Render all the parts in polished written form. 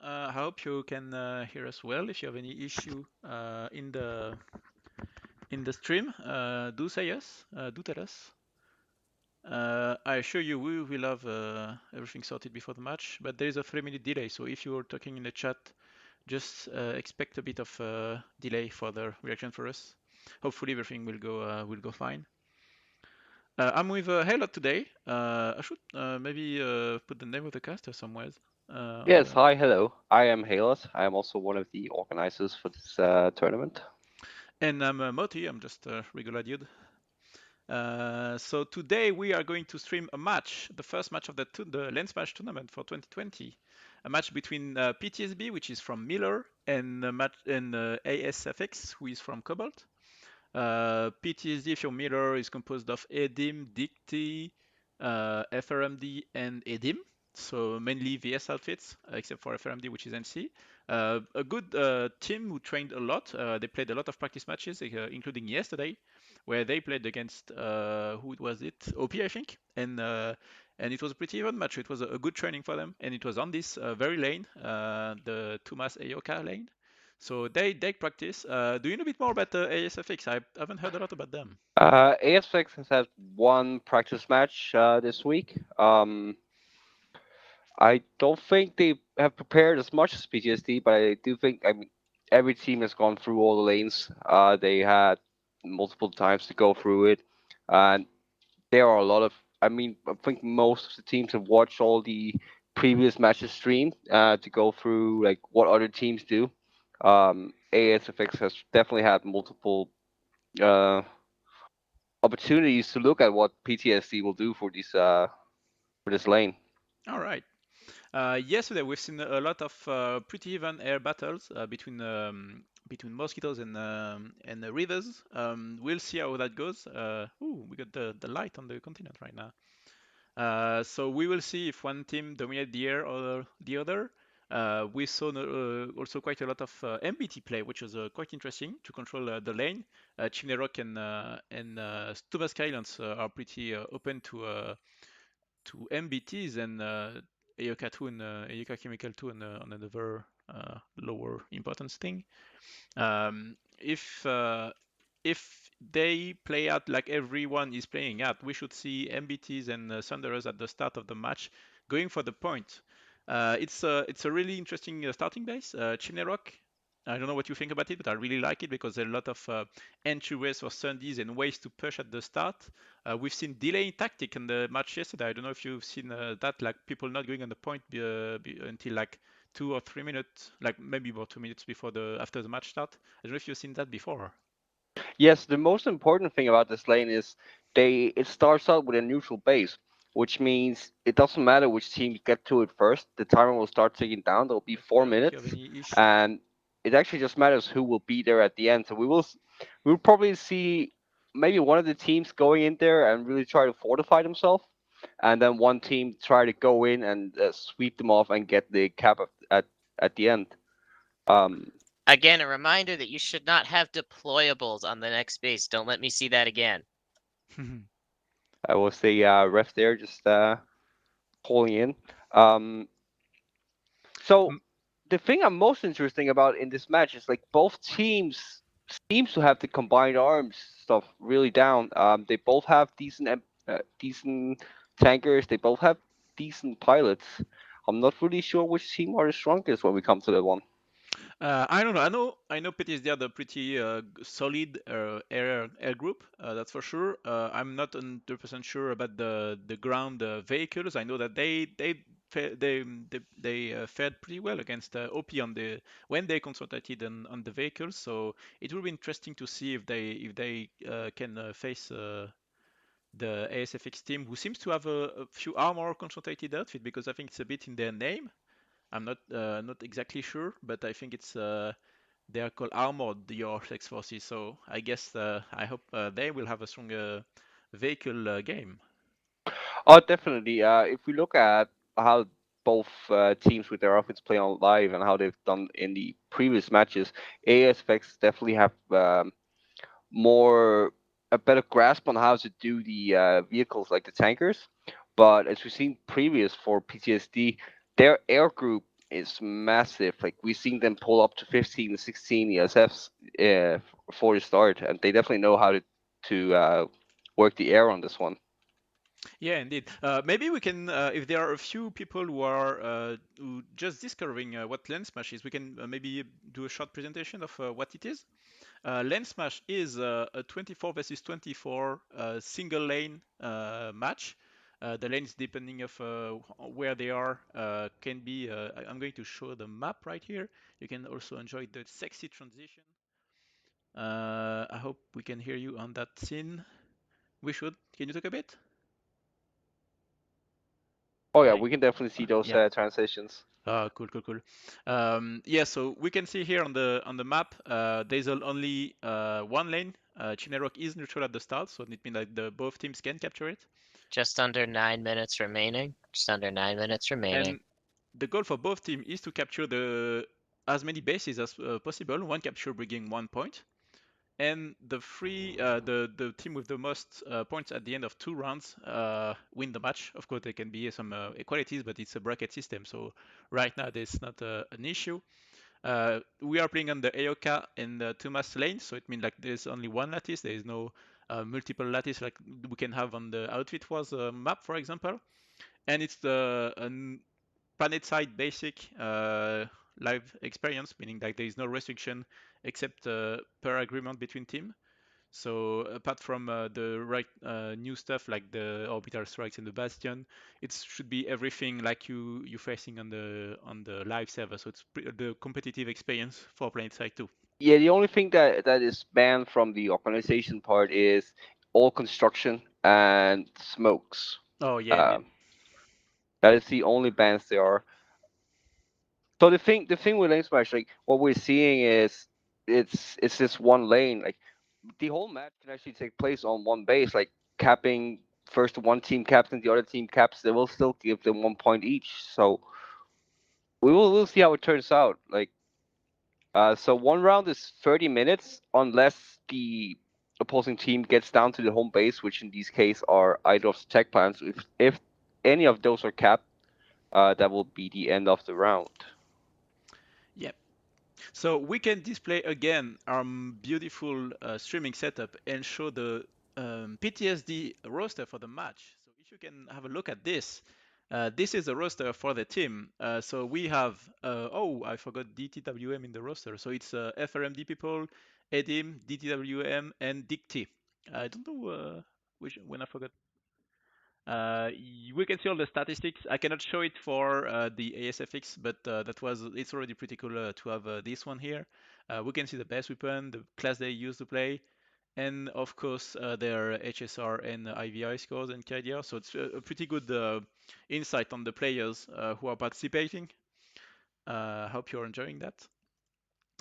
I hope you can hear us well. If you have any issue in the stream, do say yes. Do tell us. I assure you we will have everything sorted before the match, but there is a 3-minute delay. So if you are talking in the chat, just expect a bit of delay for the reaction for us. Hopefully everything will go fine. I'm with Halo today. I should maybe put the name of the caster somewhere. On Yes, the hi, hello. I am Halos. I am also one of the organizers for this tournament. And I'm Moti. I'm just a regular dude. So today we are going to stream a match, the first match of the LaneSmash tournament for 2020, a match between PTSD, which is from Miller, and ASFX, who is from Cobalt. PTSD from Miller is composed of EDIM, DIGT, FRMD, and EDIM. So mainly VS outfits, except for FRMD, which is NC. A good team who trained a lot. They played a lot of practice matches, including yesterday, where they played against who was it? OP, I think, and it was a pretty even match. It was a good training for them, and it was on this very lane, the Tumas Ayoka lane. So they practice. Do you know a bit more about the ASFX? I haven't heard a lot about them. AFSX has had one practice match this week. I don't think they have prepared as much as PTSD, but I do think every team has gone through all the lanes. They had multiple times to go through it, and there are a lot of. I think most of the teams have watched all the previous matches streamed to go through like what other teams do. ASFX has definitely had multiple uh, opportunities to look at what PTSD will do for this lane. All right. Yesterday we've seen a lot of pretty even air battles between mosquitoes and rivers. We'll see how that goes. We got the light on the continent right now. So we will see if one team dominates the air or the other. We saw also quite a lot of MBT play, which was quite interesting to control the lane. Chimney and Stuba Skylands are pretty open to MBTs and Ayoka 2 and Ayoka Chemical 2 on another lower importance thing. If they play out like everyone is playing out, we should see MBTs and Thunderers at the start of the match going for the point. It's a really interesting starting base. Chimney Rock, I don't know what you think about it, but I really like it because there are a lot of entryways for Sundays and ways to push at the start. We've seen delaying tactic in the match yesterday. I don't know if you've seen that, like people not going on the point until like 2 or 3 minutes, like maybe about 2 minutes before the after the match start. I don't know if you've seen that before. Yes, the most important thing about this lane is it starts out with a neutral base, which means it doesn't matter which team get to it first. The timer will start ticking down. There'll be four If you have minutes, any issue. and it actually just matters who will be there at the end. So we'll probably see maybe one of the teams going in there and really try to fortify themselves, and then one team try to go in and sweep them off and get the cap at the end. Um, Again, a reminder that you should not have deployables on the next base. Don't let me see that again. I was the ref there, just pulling in. Um, so the thing I'm most interesting about in this match is like both teams seems to have the combined arms stuff really down. They both have decent tankers. They both have decent pilots. I'm not really sure which team are the strongest when we come to that one. I don't know. I know PTSD are the pretty solid air group. That's for sure. I'm not 100% sure about the ground vehicles. I know that they fared pretty well against OP on the when they concentrated on the vehicles. So it will be interesting to see if they can face the ASFX team, who seems to have a few armor concentrated outfit, because I think it's a bit in their name. I'm not exactly sure, but I think it's they are called armored, your sex forces. So I guess I hope they will have a stronger vehicle game. Oh, definitely. If we look at how both teams with their offense play on live and how they've done in the previous matches, ASFX definitely have more a better grasp on how to do the vehicles like the tankers. But as we've seen previous for PTSD, their air group is massive. Like we've seen them pull up to 15, 16 ESFs for the start, and they definitely know how to work the air on this one. Yeah, indeed. Maybe we can, if there are a few people who are who just discovering what LaneSmash is, we can maybe do a short presentation of what it is. LaneSmash is a 24 versus 24 single lane match. The lanes, depending of where they are, can be. I'm going to show the map right here. You can also enjoy the sexy transition. I hope we can hear you on that scene. We should. Can you talk a bit? Oh yeah, Like, we can definitely see those yeah. transitions. Cool, cool, cool. Yeah, so we can see here on the map, there's only one lane. Chinerok is neutral at the start, so it means that both teams can capture it. Just under 9 minutes remaining. Just under 9 minutes remaining. And the goal for both teams is to capture as many bases as possible. One capture bringing 1 point. And the team with the most points at the end of 2 rounds win the match. Of course, there can be some equalities, but it's a bracket system, so right now there's not an issue. We are playing on the Aoka and the Tumas lane, so it means like there's only one lattice. There is no multiple lattice like we can have on the Outfit Wars map, for example. And it's the Planetside basic live experience, meaning that there is no restriction except per agreement between team. So apart from the right new stuff like the orbital strikes and the bastion, it should be everything like you facing on the live server. So it's the competitive experience for Planetside too. Yeah, the only thing that is banned from the organization part is all construction and smokes. Oh yeah, indeed. Um, that is the only bans there are. So the thing with lane smash, like what we're seeing is it's this one lane. Like the whole match can actually take place on one base. Like capping first one team caps and the other team caps, they will still give them 1 point each. So we'll see how it turns out. Like so one round is 30 minutes unless the opposing team gets down to the home base, which in this case are either of the tech plants. If any of those are capped, that will be the end of the round. Yeah. So we can display again our beautiful streaming setup and show the PTSD roster for the match. So if you can have a look at this, this is the roster for the team. So we have, oh, I forgot DTWM in the roster. So it's FRMD people, EDIM, DTWM, and DIGT. I don't know which when I forgot. We can see all the statistics. I cannot show it for the ASFX, but it's already pretty cool to have this one here. We can see the best weapon, the class they use to play, and of course their HSR and IVI scores and KDR. So it's a pretty good insight on the players who are participating. Hope you're enjoying that.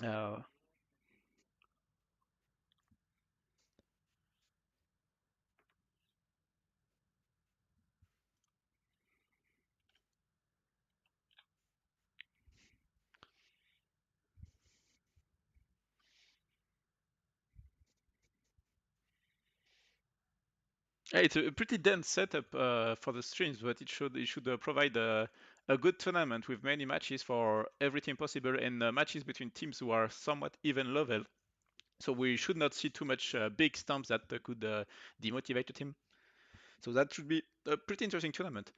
Uh, Yeah, it's a pretty dense setup for the streams, but it should provide a good tournament with many matches for every team possible and matches between teams who are somewhat even level. So we should not see too much big stumps that could demotivate the team. So that should be a pretty interesting tournament.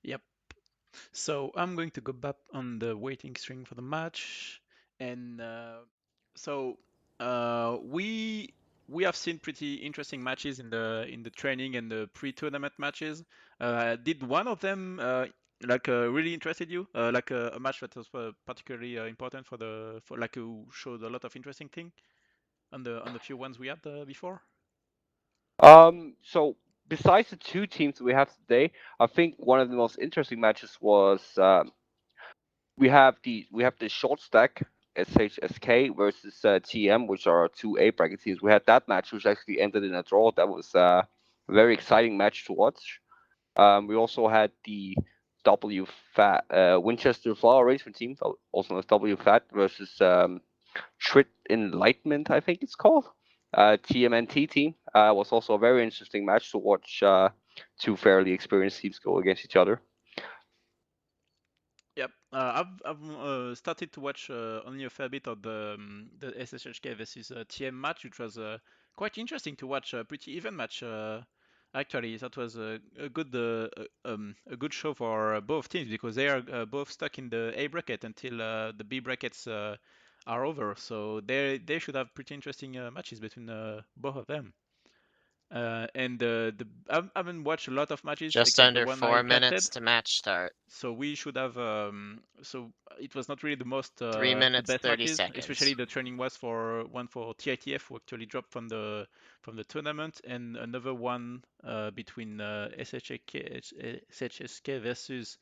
Yep. So I'm going to go back on the waiting string for the match, and so we have seen pretty interesting matches in the training and the pre-tournament matches. Did one of them really interested you? A match that was particularly important for like who showed a lot of interesting thing on the few ones we had before. So besides the two teams we have today, I think one of the most interesting matches was we have the short stack SHSK versus TM, which are two A bracket teams. We had that match, which actually ended in a draw. That was a very exciting match to watch. We also had the W Fat Winchester Flower Arrangement team, also known as W Fat versus Trit Enlightenment, I think it's called. TMNT team was also a very interesting match to watch. Two fairly experienced teams go against each other. Yep, I've started to watch only a fair bit of the SSHK versus TM match, which was quite interesting to watch. A pretty even match, actually. That was a good show for both teams because they are both stuck in the A bracket until the B brackets are over. So they should have pretty interesting matches between both of them. And I haven't watched a lot of matches Just except the under one I 4 casted. minutes to match start. So we should have. So it was not really the most 3 the minutes, best 30 matches. Especially seconds. the training was for one for TITF who actually dropped from the tournament, and another one between SHSK versus.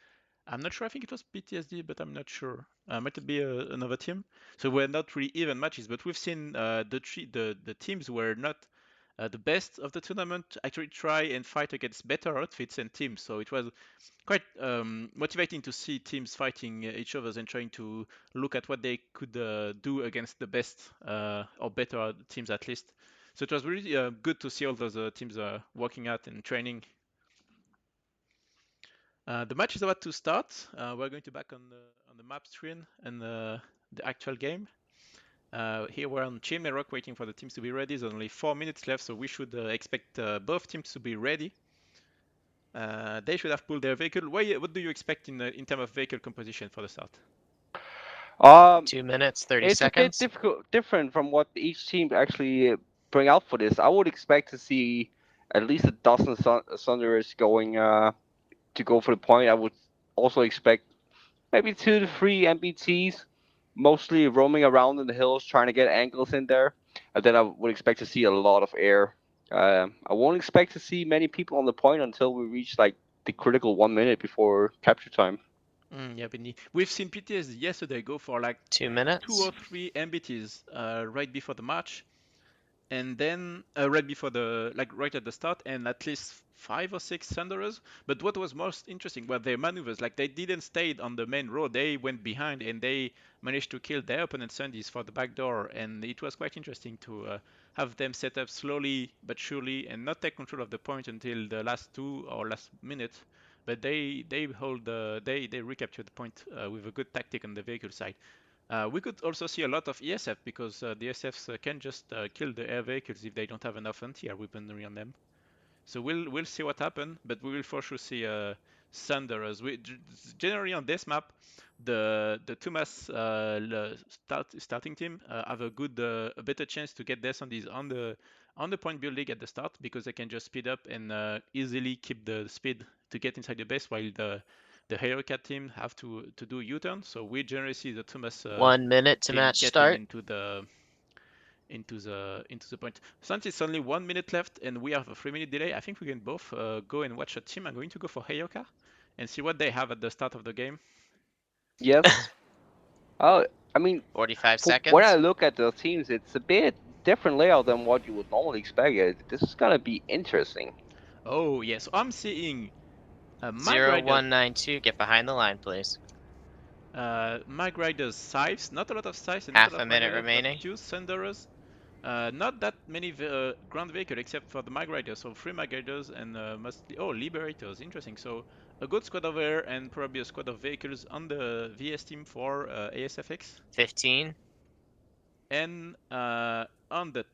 I'm not sure. I think it was PTSD, but I'm not sure. Might be another team. So we're not really even matches, but we've seen the teams were not the best of the tournament actually try and fight against better outfits and teams. So it was quite motivating to see teams fighting each other and trying to look at what they could do against the best or better teams at least. So it was really good to see all those teams working out and training. The match is about to start. We're going to back on the map screen and the actual game. Here we're on Chimney Rock waiting for the teams to be ready. There's only 4 minutes left, so we should expect both teams to be ready. They should have pulled their vehicle. What do you expect in terms of vehicle composition for the start? 2 minutes, 30 It's a bit seconds. different from what each team actually bring out for this. I would expect to see at least a dozen Thunderers going to go for the point. I would also expect maybe 2 to 3 MBTs, mostly roaming around in the hills trying to get angles in there. And then I would expect to see a lot of air. I won't expect to see many people on the point until we reach like the critical 1 minute before capture time. Yeah, we've seen PTSD yesterday go for like 2 2 minutes. or 3 MBTs right before the match, and then right before right at the start, and at least 5 or 6 Thunderers. But what was most interesting were their maneuvers. Like they didn't stay on the main road; they went behind and they managed to kill their opponent Sundays for the back door. And it was quite interesting to have them set up slowly but surely and not take control of the point until the last 2 or last minute. But they recaptured the point with a good tactic on the vehicle side. We could also see a lot of ESF because the ESFs can just kill the air vehicles if they don't have enough anti-air weaponry on them. So we'll see what happens, but we will for sure see Thunder as we generally on this map. The Tumas starting team have a better chance to get their Sundays on the point building at the start because they can just speed up and easily keep the speed to get inside the base while the Hero Cat team have to do U-turn. So we generally see the Tumas 1 minute to team match getting start. into the point. Since it's only 1 minute left and we have a 3 minute delay, I think we can both go and watch a team. I'm going to go for Heyoka and see what they have at the start of the game. Yes. Oh, I mean, 45 when I seconds. look at the teams, it's a bit different layout than what you would normally expect. This is gonna be interesting. Oh yes, I'm seeing Mag Riders. 0192. Get behind the line, please. Mag Riders Scythes, not a lot of Scythes and not a Half lot a of Mag minute Riders, but remaining. few Thunderers. Not that many ground vehicle except for the Mag Riders, so 3 Mag Riders and mostly Liberators. Interesting. So a good squad of air and probably a squad of vehicles on the VS team for ASFX. 15. And on the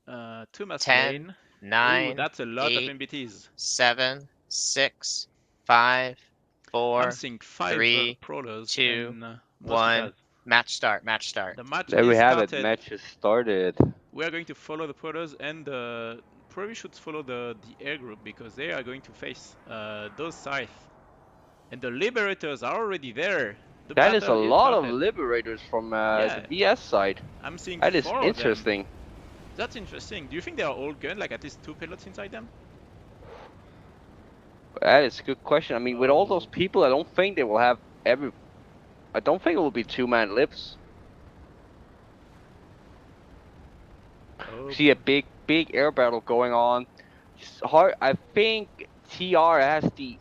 Tumas 10. lane, ooh, 9. that's a lot of 8. MBTs. 7. 6. 5. I'm 4. seeing 5 3. prolers 2. and mostly 1. Taz. Match start. Match start. The match There we is have it. started. Match has started. We are going to follow the prolers and probably should follow the air group because they are going to face those scythe. And the Liberators are already there. The That is a battle lot of started. liberators from Yeah, the VS side. I'm seeing That is 4 of them. interesting. That's interesting. Do you think they are all gunned, like at least 2 pilots inside them? That is a good question. I mean, with all those Oh. people, I don't think they will have every. I don't think it will be 2-man libs. Oh. See a big air battle going on. It's hard. I think TR has the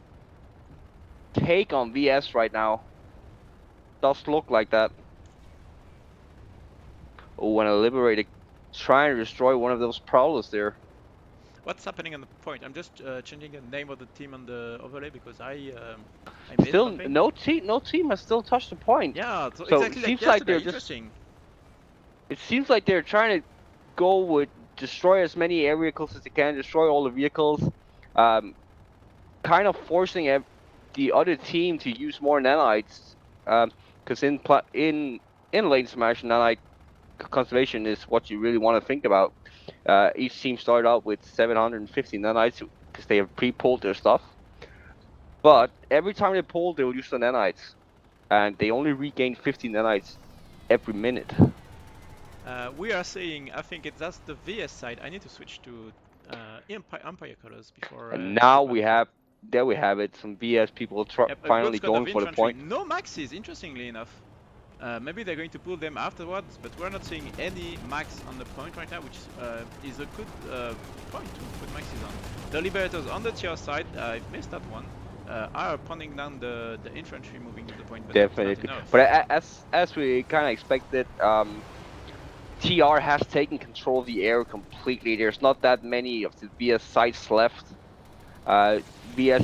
take on VS right now. Does look like that. Oh, when a liberator trying to destroy one of those prowlers there. What's happening on the point? I'm just changing the name of the team on the overlay because I missed Still, something. no team has still touched the point. Yeah, so So it exactly like seems like yesterday. they're just. Interesting. It seems like they're trying to go with destroy as many air vehicles as they can, destroy all the vehicles, kind of forcing the other team to use more nanites. Because in LaneSmash, nanite conservation is what you really want to think about. Each team started out with 750 nanites because they have pre-pulled their stuff. But every time they pull, they will use the nanites, and they only regain 50 nanites every minute. We are saying, I think that's the VS side. I need to switch to Empire colors before And I now get my we have, there we have it, some VS people Yep, a good finally squad going of for the infantry. point. No maxes, interestingly enough. Maybe they're going to pull them afterwards, but we're not seeing any max on the point right now, which is a good point to put maxes on. The Liberators on the tier side, I missed that one, are pounding down the infantry moving to the point, but that's not Definitely. enough. But as we kind of expected, TR has taken control of the air completely. There's not that many of the VS sites left. VS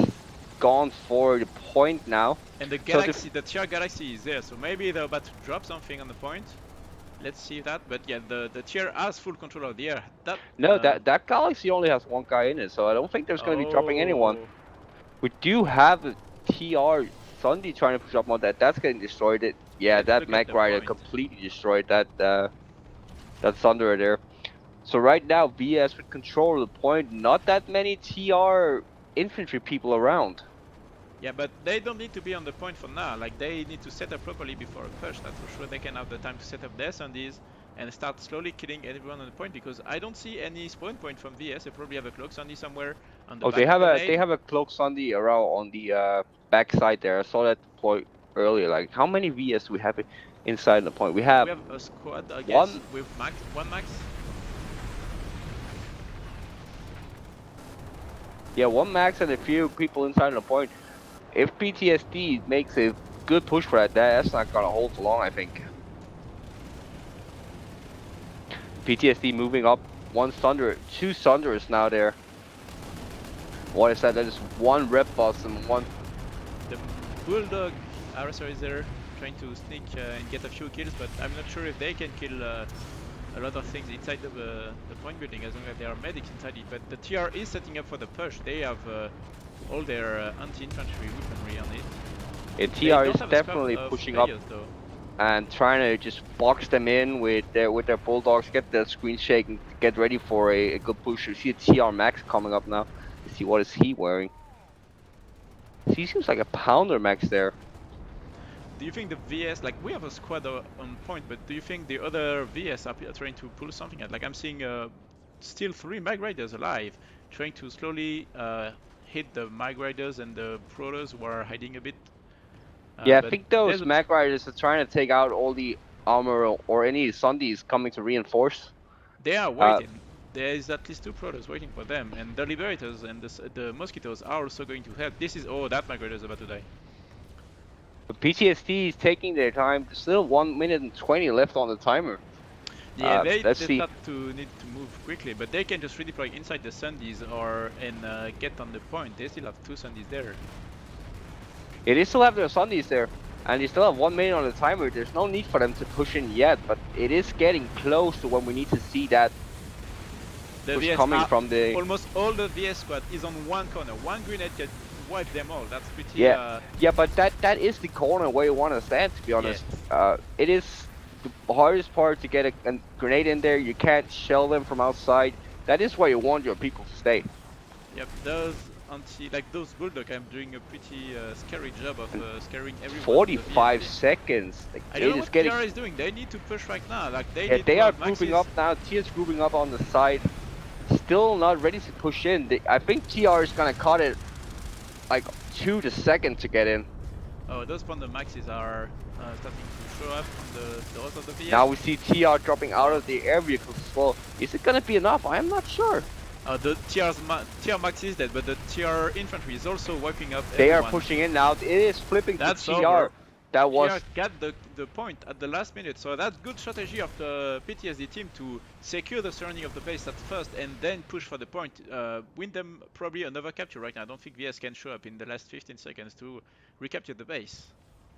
gone for the point now. And the So galaxy, the tier galaxy is there, so maybe they're about to drop something on the point. Let's see that, but yeah, the tier has full control of the air. no, that galaxy only has one guy in it, so I don't think there's going to be dropping anyone. Oh. We do have a TR Sunday trying to push up on that. That's getting destroyed. Yeah, Let's that look at Mech the Rider point. completely destroyed that Thunder there. So right now, VS with control of the point. Not that many TR infantry people around. Yeah, but they don't need to be on the point for now. Like, they need to set up properly before a push. That's for sure. They can have the time to set up their Sundays and start slowly killing everyone on the point, because I don't see any spawn point from VS. They probably have a cloak Sunday somewhere on the Oh, back of the lane. they have a cloak Sunday around on the back side there. I saw that deploy earlier. Like, how many VS do we have inside the point? We have a squad, I guess, one with one max. Yeah, one max and a few people inside the point. If PTSD makes a good push for that's not gonna hold for long, I think. PTSD moving up, two Thunders now there. What is that? That is one Rep Bus and one. The Bulldog RSR is there, trying to sneak and get a few kills, but I'm not sure if they can kill a lot of things inside the point building, as long as there are medics inside it. But the TR is setting up for the push. They have all their anti-infantry weaponry on it. Yeah, TR is definitely pushing up though, and trying to just box them in with their Bulldogs, get the screen shake and get ready for a good push. You see a TR Max coming up now. Let's see, what is he wearing? He seems like a pounder Max there. Do you think the VS, like, we have a squad on point, but do you think the other VS are trying to pull something out? Like, I'm seeing still 3 Mag Riders alive, trying to slowly hit the Mag Riders and the Protoss who are hiding a bit. Yeah, I think those Mag Riders are trying to take out all the armor or any Sundays coming to reinforce. They are waiting. There is at least 2 Protoss waiting for them, and the Liberators and the Mosquitoes are also going to help. This is, oh, that Mag Rider is about to die. But PTSD is taking their time. There's still 1 minute and 20 left on the timer. Yeah, they see. start to need to move quickly, but they can just redeploy inside the Sundays and get on the point. They still have 2 Sundays there. Yeah, they still have their Sundays there, and they still have 1 minute on the timer. There's no need for them to push in yet, but it is getting close to when we need to see that push coming from the. Almost all the VS squad is on one corner. One grenade can wipe them all. That's pretty. Yeah, but that is the corner where you want to stand. To be honest, it is the hardest part to get a grenade in there. You can't shell them from outside. That is where you want your people to stay. Yep, those anti, like those bulldog, I'm doing a pretty scary job of scaring everyone on the 45 VSD. seconds. Like, I don't it know is what getting. TR is doing. They need to push right now. Like they Yeah, need they to are have grouping maxis. up now. TR's grouping up on the side. Still not ready to push in. I think TR is gonna cut it like 2 the second to get in. Oh, those Panda maxis are starting to show up on the rest of the VS. Now we see TR dropping out Oh. of the air vehicles as well. Is it gonna be enough? I am not sure. The TR max is dead, but the TR infantry is also wiping up They everyone. are pushing in now. It is flipping That's to TR. over. That was. TR got the point at the last minute, so that's good strategy of the PTSD team to secure the surrounding of the base at first and then push for the point. Win them probably another capture right now. I don't think VS can show up in the last 15 seconds to recapture the base.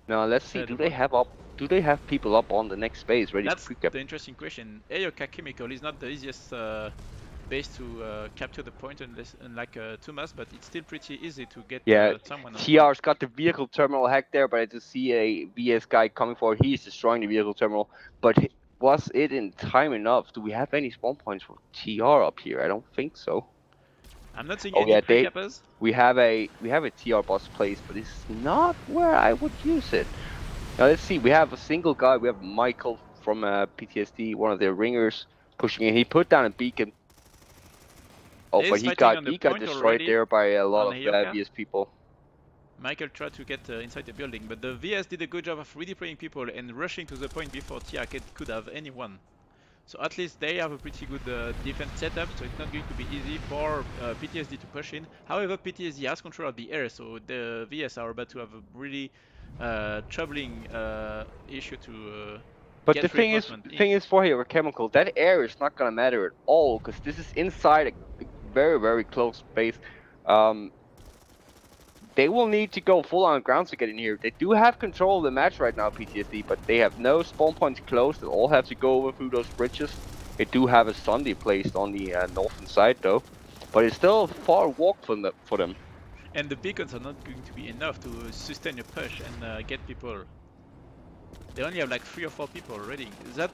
Now let's see. The Do they point. have up? Do they have people up on the next base ready to That's pre-cap? the interesting question. Aoka Chemical is not the easiest base to capture the point unlike Tumas, but it's still pretty easy to get Yeah, someone on point. TR's got the vehicle terminal hacked there, but I just see a VS guy coming forward. He's destroying the vehicle terminal. But was it in time enough? Do we have any spawn points for TR up here? I don't think so. I'm not seeing Oh any yeah, pre-cappers. we have a TR bus placed, but it's not where I would use it. Now let's see. We have a single guy. We have Michael from PTSD, one of their ringers, pushing in. He put down a beacon. Oh, but He's fighting on the he got point destroyed already there by a lot on of Aoka. VS people. Michael tried to get inside the building, but the VS did a good job of redeploying people and rushing to the point before TR could have anyone. So at least they have a pretty good defense setup, so it's not going to be easy for PTSD to push in. However, PTSD has control of the air, so the VS are about to have a really troubling issue to But get reinforcement the in. thing is for here, chemical, that air is not gonna matter at all because this is inside a very very close space. They will need to go full on ground to get in here. They do have control of the match right now, PTSD, but they have no spawn points close. They all have to go over through those bridges. They do have a Sunday placed on the northern side though, but it's still a far walk for them. And the beacons are not going to be enough to sustain a push and get people. They only have like 3 or 4 people already. Is that,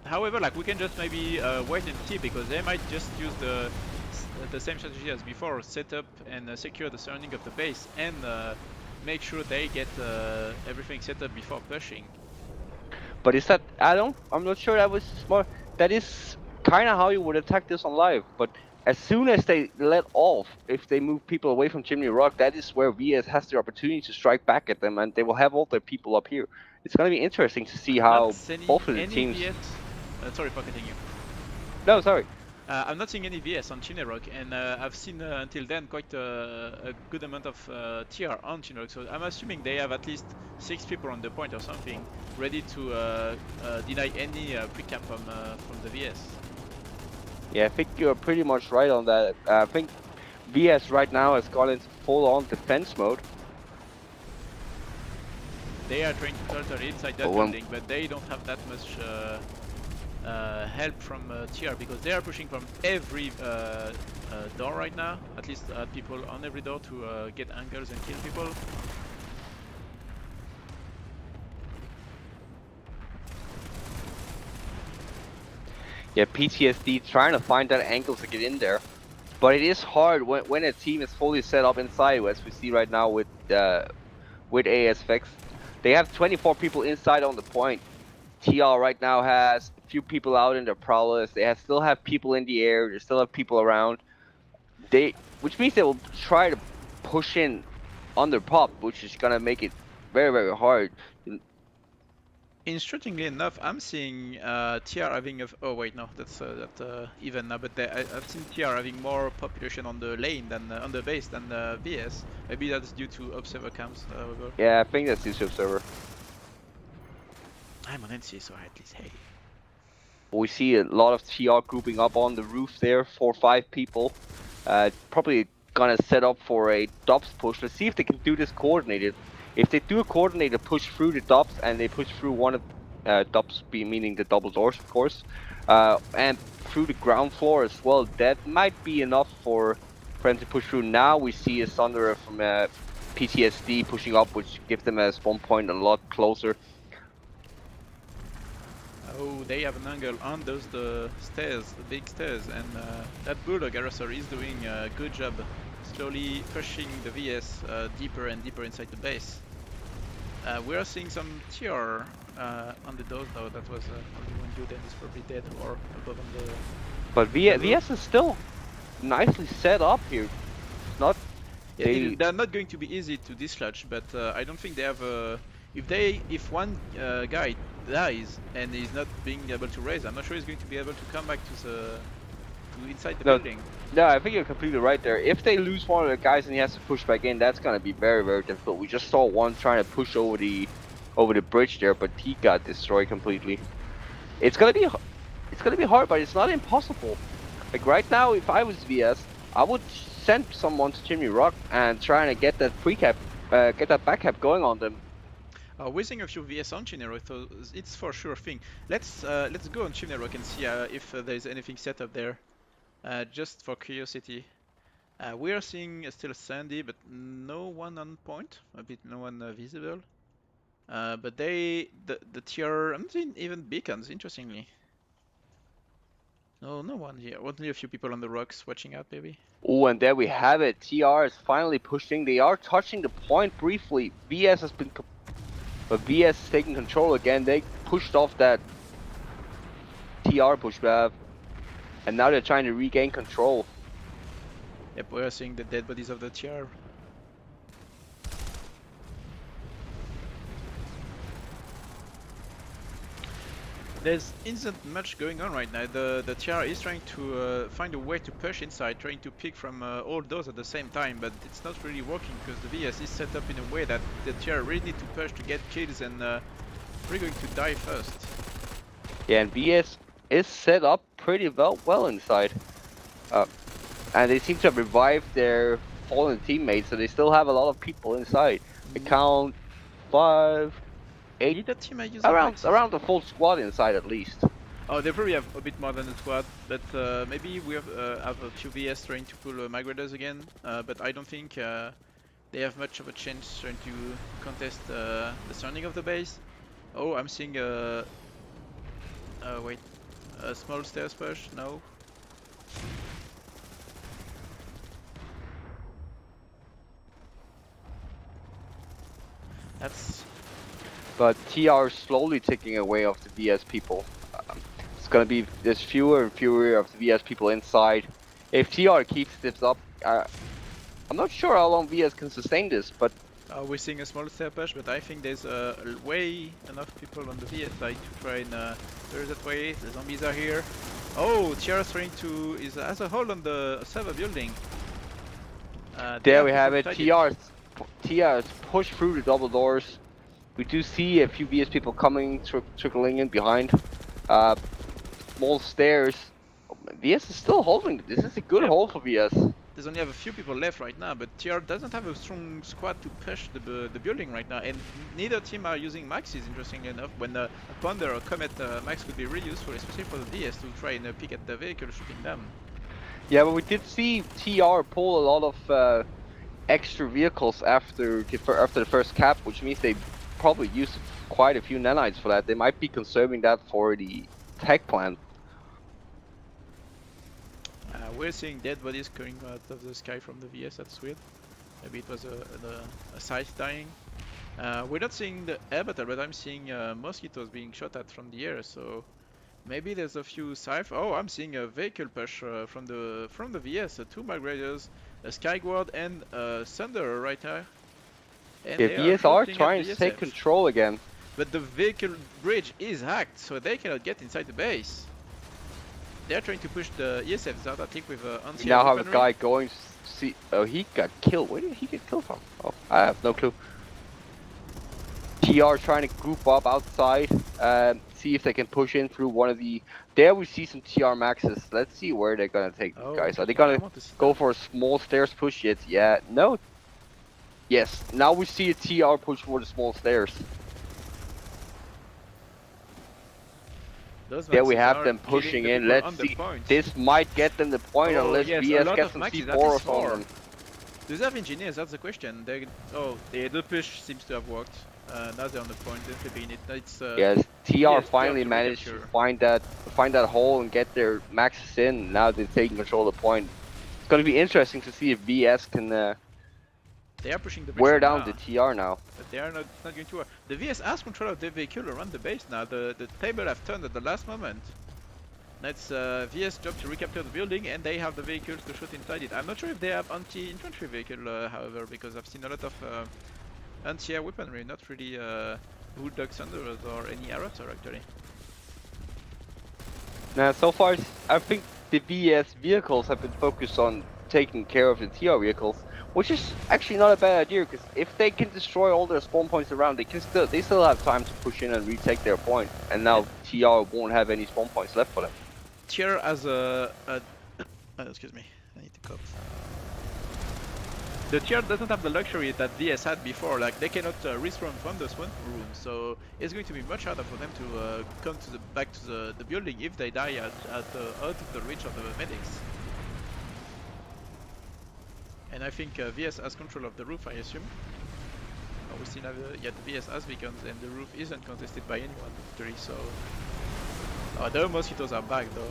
however, like we can just maybe wait and see because they might just use the same strategy as before, set up and secure the surrounding of the base and make sure they get everything set up before pushing. But is that I'm not sure that was smart. That is kind of how you would attack this on live. But as soon as they let off, if they move people away from Chimney Rock, that is where VS has the opportunity to strike back at them, and they will have all their people up here. It's gonna be interesting to see I'm not how seeing both of the any teams. VS. Sorry for cutting you. No, sorry. I'm not seeing any VS on Chimney and I've seen until then quite a good amount of TR on Chimney, so I'm assuming they have at least 6 people on the point or something, ready to deny any pre-cap from the VS. Yeah, I think you're pretty much right on that. I think VS right now has gone into full-on defense mode. They are trying to turtle inside that building, but they don't have that much help from TR because they are pushing from every door right now, at least people on every door to get angles and kill people. Yeah, PTSD trying to find that angle to get in there. But it is hard when a team is fully set up inside, as we see right now with AFSX. They have 24 people inside on the point. TR right now has a few people out in their prowlers. They still have people in the air. They still have people around. Which means they will try to push in on their pop, which is gonna make it very very hard. Interestingly enough, I'm seeing TR having oh wait, no, that's even now. But I've seen TR having more population on the lane than on the base than VS. Maybe that's due to observer cams. However, Yeah, I think that's the observer. I'm on NC, so at least hey. We see a lot of TR grouping up on the roof there, 4 or 5 people. Probably gonna set up for a DOPS push. Let's see if they can do this coordinated. If they do a coordinated push through the DOPS and they push through one of DOPS, meaning the double doors, of course, and through the ground floor as well, that might be enough for them to push through. Now we see a Thunder from PTSD pushing up, which gives them a spawn point a lot closer. Oh, they have an angle on the stairs, the big stairs, and that Bulldog aggressor is doing a good job slowly pushing the VS deeper and deeper inside the base. We are seeing some TR on the doors though. That was only one dude and he's probably dead or above on the. But VS is still nicely set up here. It's not. Yeah, they're not going to be easy to dislodge, but I don't think they have a. If one guy dies and he's not being able to raise, I'm not sure he's going to be able to come back to inside the building. No, I think you're completely right there. If they lose one of the guys and he has to push back in, that's gonna be very, very difficult. We just saw one trying to push over the bridge there, but he got destroyed completely. It's gonna be hard, but it's not impossible. Like right now, if I was VS, I would send someone to Chimney Rock and try to get that pre-cap, get that back cap going on them. We're seeing a few VS on Chimney Rock, so it's for sure a thing. Let's go on Chimney Rock and see if there's anything set up there. Just for curiosity. We are seeing still Sandy, but no one on point. No one visible. But the TR, I'm seeing even beacons, interestingly. No one here. Only a few people on the rocks watching out, maybe. Oh, and there we have it. TR is finally pushing. They are touching the point briefly. VS has been, but VS is taking control again. They pushed off that TR push back, and now they're trying to regain control. Yep, we are seeing the dead bodies of the TR. There isn't much going on right now. The TR is trying to find a way to push inside, trying to pick from all doors at the same time, but it's not really working because the VS is set up in a way that the TR really need to push to get kills, and we're going to die first. Yeah, and VS is set up pretty well inside. And they seem to have revived their fallen teammates, so they still have a lot of people inside. I count 5, 8, Either team are using around the full squad inside at least. Oh, they probably have a bit more than the squad, but maybe we have a few VS trying to pull migrators again, but I don't think they have much of a chance trying to contest the surrounding of the base. Oh, I'm seeing a small stairs push. No. That's. But TR is slowly taking away of the VS people. It's gonna be there's fewer and fewer of the VS people inside. If TR keeps this up, I'm not sure how long VS can sustain this, but We're seeing a small stair push, but I think there's way enough people on the VS side to try and clear that way. The zombies are here. Oh, TR is trying to has a hold on the server building. there we have it. TR is pushed through the double doors. We do see a few VS people coming, trickling in behind. Small stairs. VS is still holding. This is a good hold for VS. There's only have a few people left right now, but TR doesn't have a strong squad to push the building right now, and neither team are using maxes, interestingly enough, when a Ponder or Comet max could be really useful, especially for the VS to try and pick at the vehicle, shooting them. Yeah, but we did see TR pull a lot of extra vehicles after the first cap, which means they probably used quite a few nanites for that. They might be conserving that for the tech plan. We're seeing dead bodies coming out of the sky from the VS, that's weird. Maybe it was a scythe dying. We're not seeing the air battle, but I'm seeing mosquitoes being shot at from the air, so maybe there's a few scythe. Oh, I'm seeing a vehicle push from the VS, 2 migrators, a Skyward and a Thunder right here. And Yeah, VS are trying to take control again. But the vehicle bridge is hacked, so they cannot get inside the base. They're trying to push the ESFs out, I think, with We now have a guy going to see. Oh, he got killed. Where did he get killed from? Oh, I have no clue. TR trying to group up outside and see if they can push in through one of the. There we see some TR maxes. Let's see where they're gonna take these guys. Are they gonna go for a small stairs push yet? Yeah, no. Yes, now we see a TR push for the small stairs. There we have them pushing in. Let's see. This might get them the point unless VS gets some C4 or something. Do they have engineers? That's the question. The push seems to have worked. Now they're on the point. Yes, TR finally managed to find that hole and get their maxes in. Now they're taking control of the point. It's gonna be interesting to see if VS can They are pushing the bridge wear right down now, the TR now. but they are not going to. The VS has control of the vehicle around the base now. The table have turned at the last moment. Now it's VS job to recapture the building, and they have the vehicles to shoot inside it. I'm not sure if they have anti-infantry vehicle, however, because I've seen a lot of anti-air weaponry, not really Bulldog Thunderers or any Raptor actually. Now, so far, I think the VS vehicles have been focused on taking care of the TR vehicles, which is actually not a bad idea, because if they can destroy all their spawn points around, they still have time to push in and retake their point, and now TR won't have any spawn points left for them. TR has excuse me, I need to cough. The TR doesn't have the luxury that VS had before, like they cannot respawn from the spawn room, so it's going to be much harder for them to come to back to the building if they die out of the reach of the medics. And I think VS has control of the roof, I assume. Oh, we still have the VS has beacons, and the roof isn't contested by anyone actually, so... Oh, the mosquitoes are back though.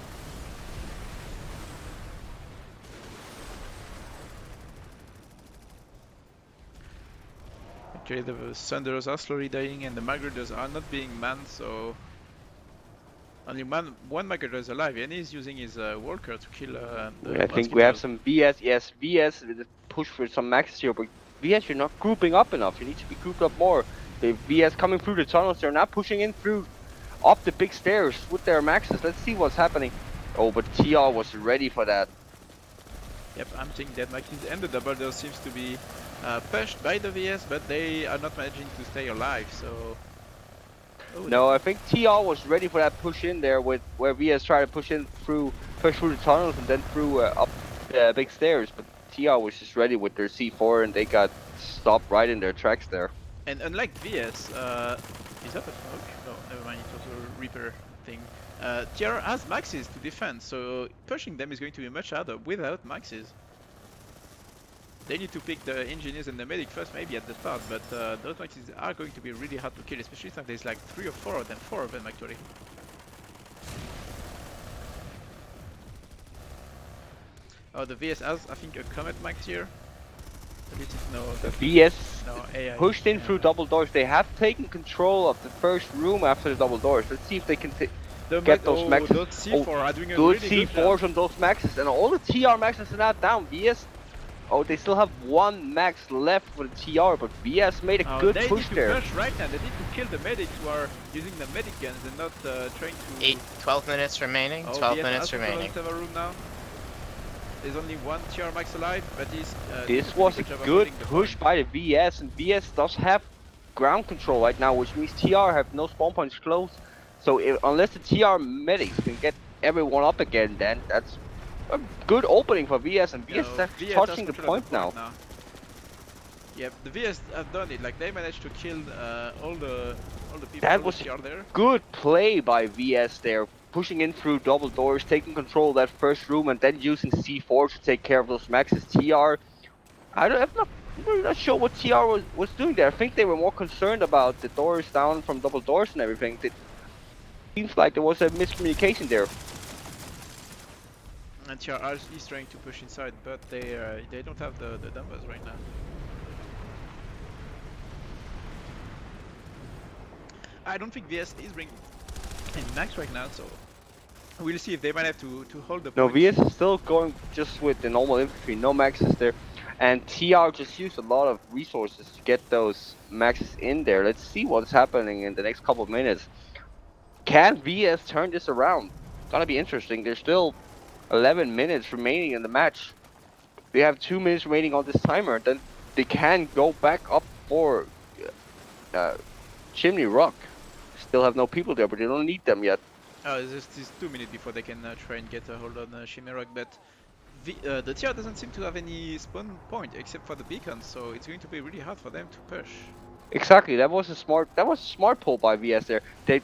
Actually, the Thunderers are slowly dying and the Magrudders are not being manned, so... Only one Magruder is alive, and he's using his Walker to kill the I think we have some VS, yes, VS with a push for some maxes here, but VS, you're not grouping up enough, you need to be grouped up more. The VS coming through the tunnels, they're not pushing in through up the big stairs with their maxes. Let's see what's happening. Oh, but TR was ready for that. Yep, I'm thinking that maxes and the double dose seems to be pushed by the VS, but they are not managing to stay alive, so... Oh, no, I think TR was ready for that push in there, with where VS tried to push through the tunnels and then through up the big stairs, but TR was just ready with their C4 and they got stopped right in their tracks there. And unlike VS, is that a smoke? No, never mind, it was a Reaper thing. TR has maxes to defend, so pushing them is going to be much harder without maxes. They need to pick the engineers and the medic first, maybe at the start, but those maxes are going to be really hard to kill, especially since there's like 3 or 4 of them, 4 of them actually. Oh, the VS has, I think, a Comet max here. No, the VS no, AI, pushed in through double doors. They have taken control of the first room after the double doors. Let's see if they can get those maxes. Those C4 are doing a good really C4s on those maxes, and all the TR maxes are now down. VS, oh, they still have one max left for the TR, but VS made a good push there. They need to push right now. They need to kill the medics who are using the medic guns and not trying to... 12 minutes remaining. 12 minutes remaining. Room now. There's only one TR max alive, but he's... this was a good push by the VS, and VS does have ground control right now, which means TR have no spawn points close. So unless the TR medics can get everyone up again, then that's a good opening for VS, and VS is touching the point now. Yep, the VS have done it. Like they managed to kill all the people. That was there. Good play by VS there, pushing in through double doors, taking control of that first room, and then using C4 to take care of those maxes. TR, I'm really not sure what TR was doing there. I think they were more concerned about the doors down from double doors and everything. It seems like there was a miscommunication there. And TR is trying to push inside, but they don't have the numbers right now. I don't think VS is bringing any max right now, so we'll see if they might have to hold the point. No, VS is still going just with the normal infantry, no maxes there. And TR just used a lot of resources to get those maxes in there. Let's see what's happening in the next couple of minutes. Can VS turn this around? It's gonna be interesting. There's still 11 minutes remaining in the match. They have 2 minutes remaining on this timer. Then they can go back up for Chimney Rock. Still have no people there, but they don't need them yet. Oh, it's 2 minutes before they can try and get a hold on Chimney Rock, but the TR doesn't seem to have any spawn point except for the beacons, so it's going to be really hard for them to push. Exactly, that was a smart pull by VS there. They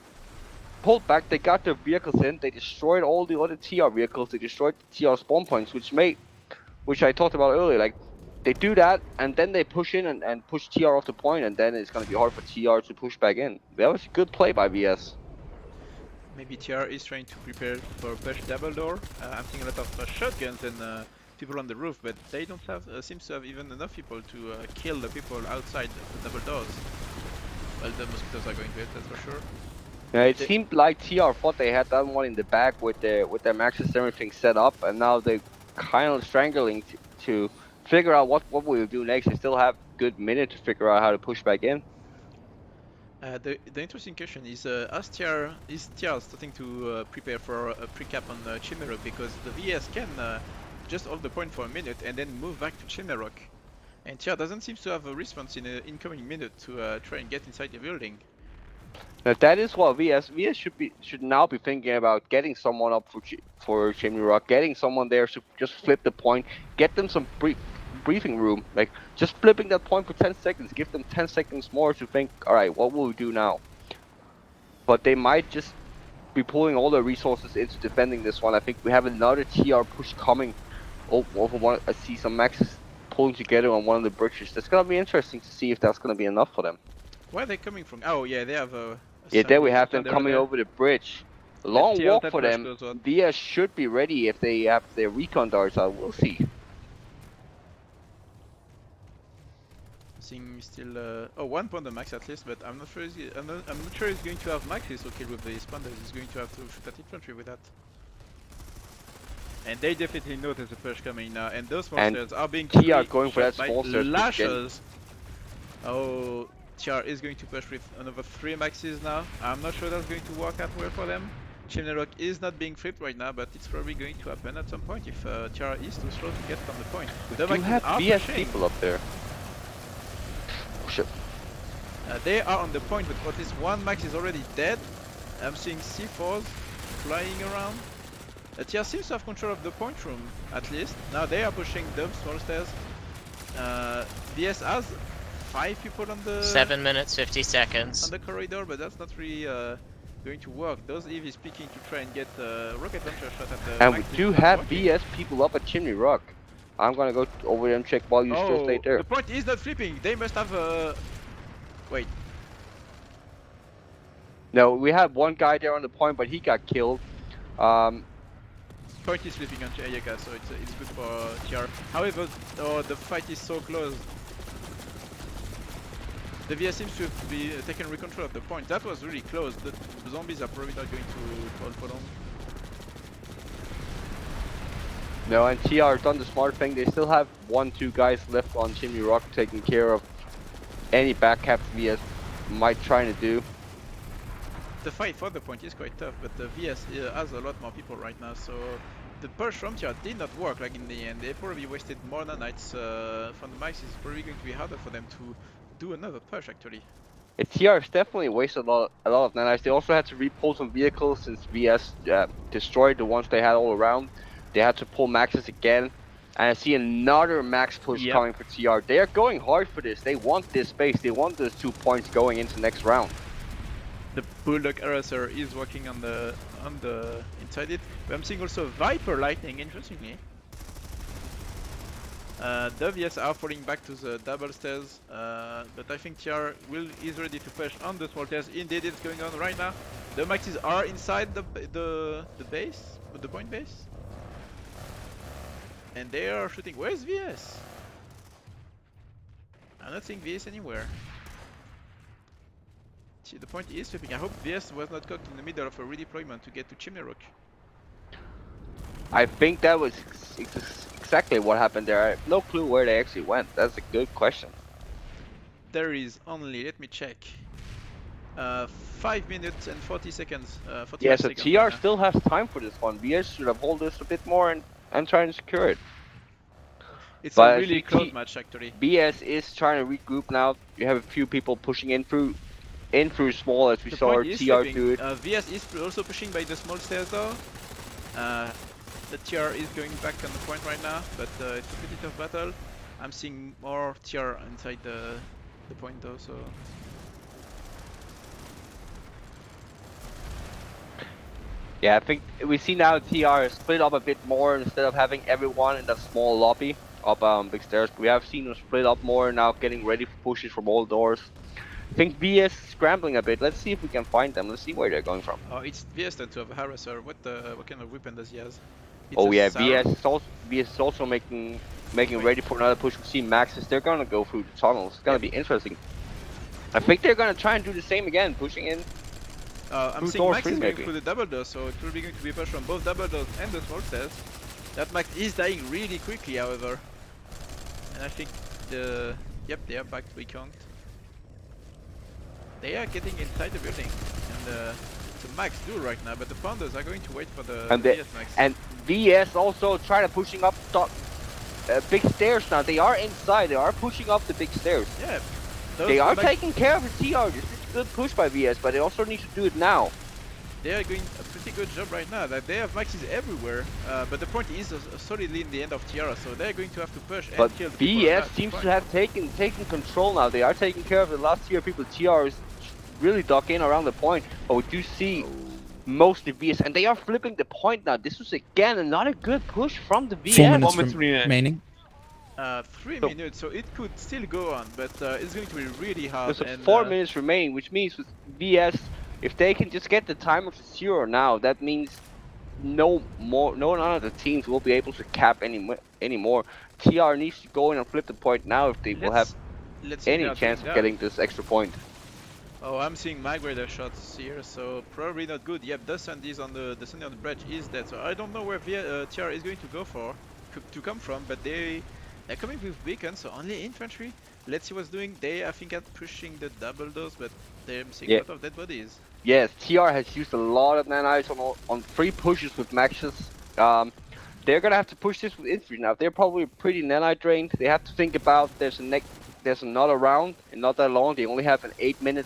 pulled back, they got their vehicles in, they destroyed all the other TR vehicles, they destroyed the TR spawn points, which I talked about earlier. Like, they do that, and then they push in and push TR off the point, and then it's going to be hard for TR to push back in. That was a good play by VS. Maybe TR is trying to prepare for push double door. I'm seeing a lot of shotguns and people on the roof, but they don't have seems to have even enough people to kill the people outside the double doors. Well, the mosquitoes are going to hit, that's for sure. Yeah, it seemed like TR thought they had that one in the back with their maxes and everything set up, and now they're kind of strangling to figure out what we will do next. They still have a good minute to figure out how to push back in. The interesting question is, is TR starting to prepare for a pre-cap on Chimney Rock, because the VS can just hold the point for a minute and then move back to Chimney Rock. And TR doesn't seem to have a response in an incoming minute to try and get inside the building. Now that is what VS should now be thinking about, getting someone up for Chimney Rock, getting someone there to just flip the point, get them some briefing room, like just flipping that point for 10 seconds, give them 10 seconds more to think, all right, what will we do now? But they might just be pulling all their resources into defending this one. I think we have another TR push coming over one. I see some maxes pulling together on one of the bridges. That's gonna be interesting to see if that's gonna be enough for them. Where are they coming from? Oh yeah, they have a Yeah, there we have them thunder coming there. over the bridge. A Let's long see how walk that for push them. goes on. VS should be ready if they have their recon darts out. We'll see. Seeing still oh, 1 point on max at least, but I'm not sure I'm not sure he's going to have maxes to kill with the expanders. He's going to have to shoot at infantry with that. And they definitely know there's a push coming now, and those monsters are being TR going for that by small stairs lashes. Oh, TR is going to push with another 3 maxes now. I'm not sure that's going to work out well for them. Chimney Rock is not being flipped right now, but it's probably going to happen at some point if TR is too slow to get from the point. We do have VS people up there. Oh shit. They are on the point, but at least 1 max is already dead. I'm seeing C4s flying around. TR seems to have control of the point room, at least. Now they are pushing the small stairs. VS has 5 people on the 7 minutes, 50 seconds. on the corridor, but that's not really going to work. Those EV is peeking to try and get rocket launcher shot at the. And we do have VS people up at Chimney Rock. I'm gonna go over there and check while you still stay there. The point is not flipping. They must have wait. No, we have one guy there on the point, but he got killed. Point is flipping on Jaeger, so it's good for TR. However, oh, the fight is so close. The VS seems to be taking control of the point. That was really close. The zombies are probably not going to hold for long. No, and TR done the smart thing. They still have 1-2 guys left on Chimney Rock taking care of any back cap VS might try to do. The fight for the point is quite tough, but the VS has a lot more people right now, so the push from TR did not work like in the end. They probably wasted more nanites from the max. It's probably going to be harder for them to do another push actually. TR definitely wasted a lot of nanites. They also had to repull some vehicles since VS destroyed the ones they had all around. They had to pull maxes again. And I see another max push coming for TR. They are going hard for this. They want this space. They want those 2 points going into next round. The Bulldog Harasser is working on the inside it. But I'm seeing also Viper Lightning, interestingly. The VS are falling back to the double stairs, but I think TR is ready to push on the small stairs. Indeed, it's going on right now. The maxes are inside the base, the point base, and they are shooting. Where's VS? I'm not seeing VS anywhere. See, the point is flipping. I hope VS was not caught in the middle of a redeployment to get to Chimney Rock. I think that was exactly what happened there. I have no clue where they actually went. That's a good question. There is only, let me check, 5 minutes and 40 seconds. Yeah, so TR still has time for this one. VS should have held this a bit more and try and secure it. It's a really close match actually. VS is trying to regroup now. You have a few people pushing in through small, as we saw TR do it. VS is also pushing by the small stairs though. The TR is going back on the point right now, but it's a pretty tough battle. I'm seeing more TR inside the point though, so. Yeah, I think we see now TR split up a bit more instead of having everyone in that small lobby up big stairs. We have seen them split up more now, getting ready for pushes from all doors. I think VS is scrambling a bit. Let's see if we can find them. Let's see where they're going from. Oh, it's VS then to have a harasser. What kind of weapon does he have? It's Oh a yeah, Sauron. VS is also making Wait. ready for another push. We see Maxis. They're gonna go through the tunnels. It's gonna Yep. be interesting. I think they're gonna try and do the same again, pushing in. I'm Through seeing door Max three, is going maybe. through the double door, so it will be going to be pushed from both double doors and the small stairs. That Max is dying really quickly, however. And I think the... Yep, they are back to be conked. They are getting inside the building. And it's a Max duel right now, but the Founders are going to wait for the VS Max. And VS also try to pushing up top big stairs now. They are inside. They are pushing up the big stairs. Yeah. They are taking care of the TR. This is a good push by VS, but they also need to do it now. They are doing a pretty good job right now. That they have maxes everywhere, but the point is solidly in the end of Tiara, so they're going to have to push and But kill the people VS seems to have taken ticontrol now. They are taking care of the last tier people. TR is really dug in around the point, but we do see mostly VS, and they are flipping the point now. This was again another good push from the VS. 4 minutes remaining. 3 minutes, so it could still go on, but it's going to be really hard. There's 4 minutes remaining, which means with VS, if they can just get the timer to 0 now, that means no none of the teams will be able to cap anymore. TR needs to go in and flip the point now if they will have any chance of getting this extra point. Oh, I'm seeing migrator shots here, so probably not good. Yep, the Sunday is on the Sunday on the bridge is dead, so I don't know where TR is going to go for to come from, but they're coming with beacons, so only infantry. Let's see what's doing. They, I think, are pushing the double doors, but they're seeing a lot of dead bodies. Yes, TR has used a lot of nanites on 3 pushes with maxes. They're gonna have to push this with infantry now. They're probably pretty nanite drained. They have to think about there's another round and not that long. They only have an 8-minute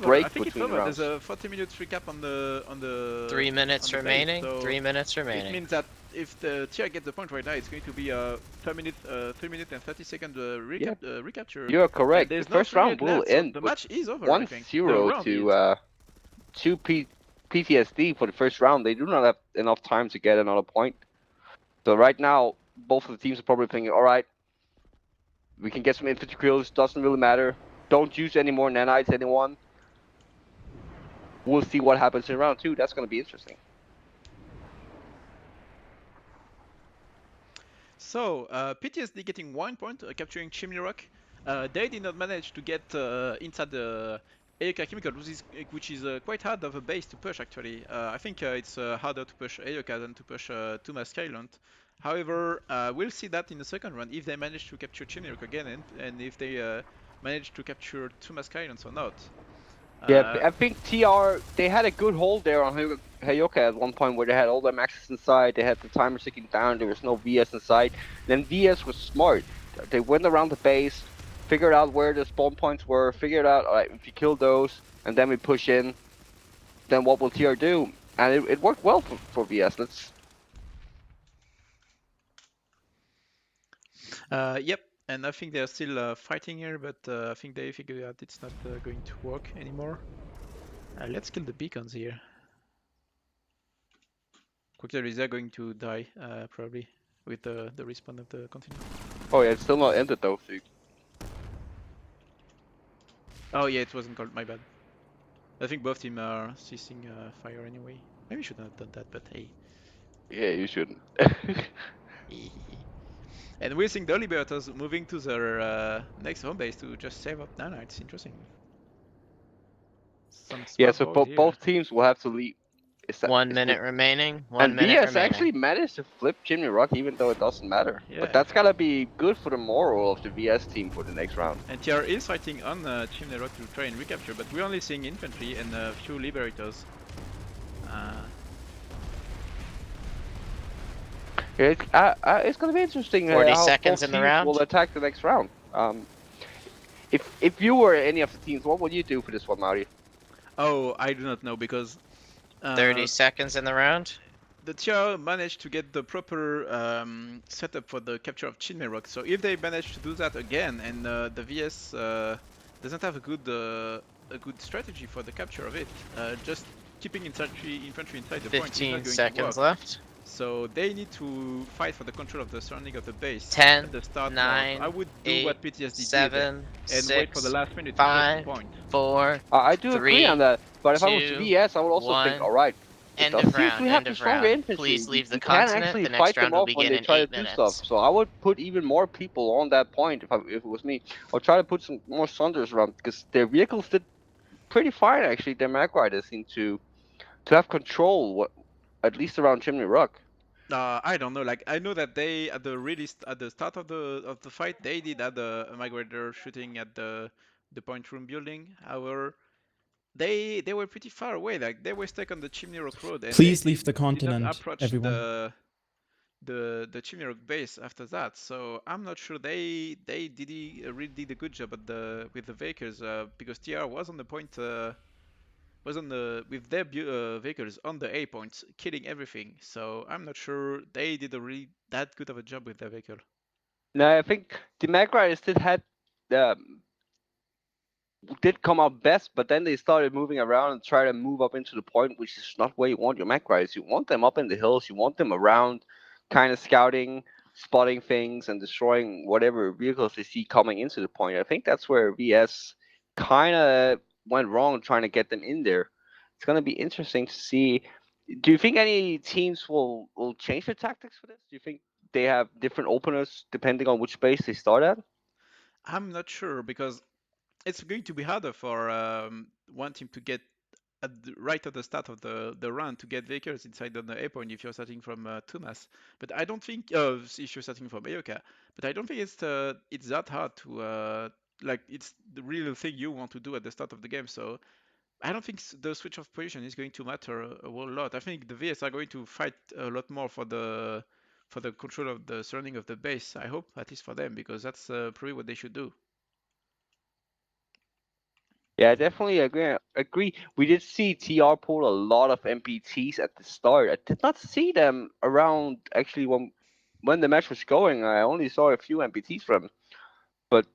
break between rounds. There's a 40 minutes recap on the 3 minutes remaining. Base, so 3 minutes remaining. It means that if the TR gets the point right now, it's going to be a 3 minute and 30-second recapture. You're correct. The first round will end. The match is over. 1-0 to PTSD for the first round. They do not have enough time to get another point. So right now, both of the teams are probably thinking, all right, we can get some infantry kills. Doesn't really matter. Don't use any more nanites, anyone. We'll see what happens in round 2. That's going to be interesting. So, PTSD getting 1 point, capturing Chimney Rock. They did not manage to get inside the Ayoka Chemical, which is quite hard of a base to push actually. I think it's harder to push Ayoka than to push Tumas Skyland. However, we'll see that in the second round if they manage to capture Chimney Rock again and if they manage to capture Tumas Skylands or not. Yeah, I think TR, they had a good hold there on Hayoka at one point where they had all their maxes inside, they had the timer ticking down, there was no VS inside. Then VS was smart. They went around the base, figured out where the spawn points were, figured out, alright, if you kill those, and then we push in, then what will TR do? And it worked well for VS. Yep. And I think they're still fighting here, but I think they figured out it's not going to work anymore. Let's kill the beacons here. Quickly, they're going to die probably with the respawn of the continent. Oh yeah, it's still not ended though. So oh yeah, it wasn't called. My bad. I think both teams are ceasing fire anyway. Maybe we shouldn't have done that, but hey. Yeah, you shouldn't. And we're seeing the Liberators moving to their next home base to just save up nanites. Interesting. Yeah, so both teams will have to leave. 1 minute remaining. And VS actually managed to flip Chimney Rock even though it doesn't matter. Yeah. But that's gotta be good for the moral of the VS team for the next round. And TR is fighting on Chimney Rock to try and recapture, but we're only seeing infantry and a few Liberators. It's gonna be interesting 40 how seconds both in the teams round. will attack the next round. If you were any of the teams, what would you do for this one, Mauri? Oh, I do not know because 30 seconds in the round. The TR managed to get the proper setup for the capture of Chimney Rock. So if they manage to do that again, and the VS doesn't have a good strategy for the capture of it, just keeping infantry inside the point is not going 15 seconds to work. left. So they need to fight for the control of the surrounding of the base 10, at the start. 9, I would do 8, what PTSD 7, did and 6, wait for the last minute 5, to get the point. 4, I do agree 3, on that, but if I was 2, VS, I would also think, 1. alright, It End does of seems round. we have End the of stronger round. infantry. Please We, leave the we can continent. actually The next fight round them will off when begin they in try to 8 do stuff. minutes. So I would put even more people on that point if it was me. I'll try to put some more Sunders around because their vehicles did pretty fine actually. Their Mag Riders seem to have control, at least around Chimney Rock. I don't know. Like I know that they at the at the start of the fight they did have a migrator shooting at the point room building. However, they were pretty far away. Like they were stuck on the Chimney Rock Road, and they Please leave the did not continent, approach everyone. the Chimney Rock base after that. So I'm not sure they did really did a good job at the with the vehicles because TR was on the point. Was on the with their vehicles on the A points, killing everything. So I'm not sure they did a really that good of a job with their vehicle. Now I think the Mag Riders um, did come out best, but then they started moving around and try to move up into the point, which is not where you want your Mag Riders. You want them up in the hills. You want them around, kind of scouting, spotting things, and destroying whatever vehicles they see coming into the point. I think that's where VS kind of went wrong trying to get them in there. It's gonna be interesting to see. Do you think any teams will change their tactics for this? Do you think they have different openers depending on which base they start at? I'm not sure because it's going to be harder for one team to get right at the start of the run to get vehicles inside on the A point if you're starting from Tumas. But I don't think if you're starting from Aoka. But I don't think it's that hard to like it's the real thing you want to do at the start of the game. So I don't think the switch of position is going to matter a whole lot. I think the VS are going to fight a lot more for the control of the surrounding of the base. I hope, at least for them, because that's probably what they should do. Yeah, I definitely agree. We did see TR pull a lot of MPTs at the start. I did not see them around actually when the match was going. I only saw a few MPTs from. But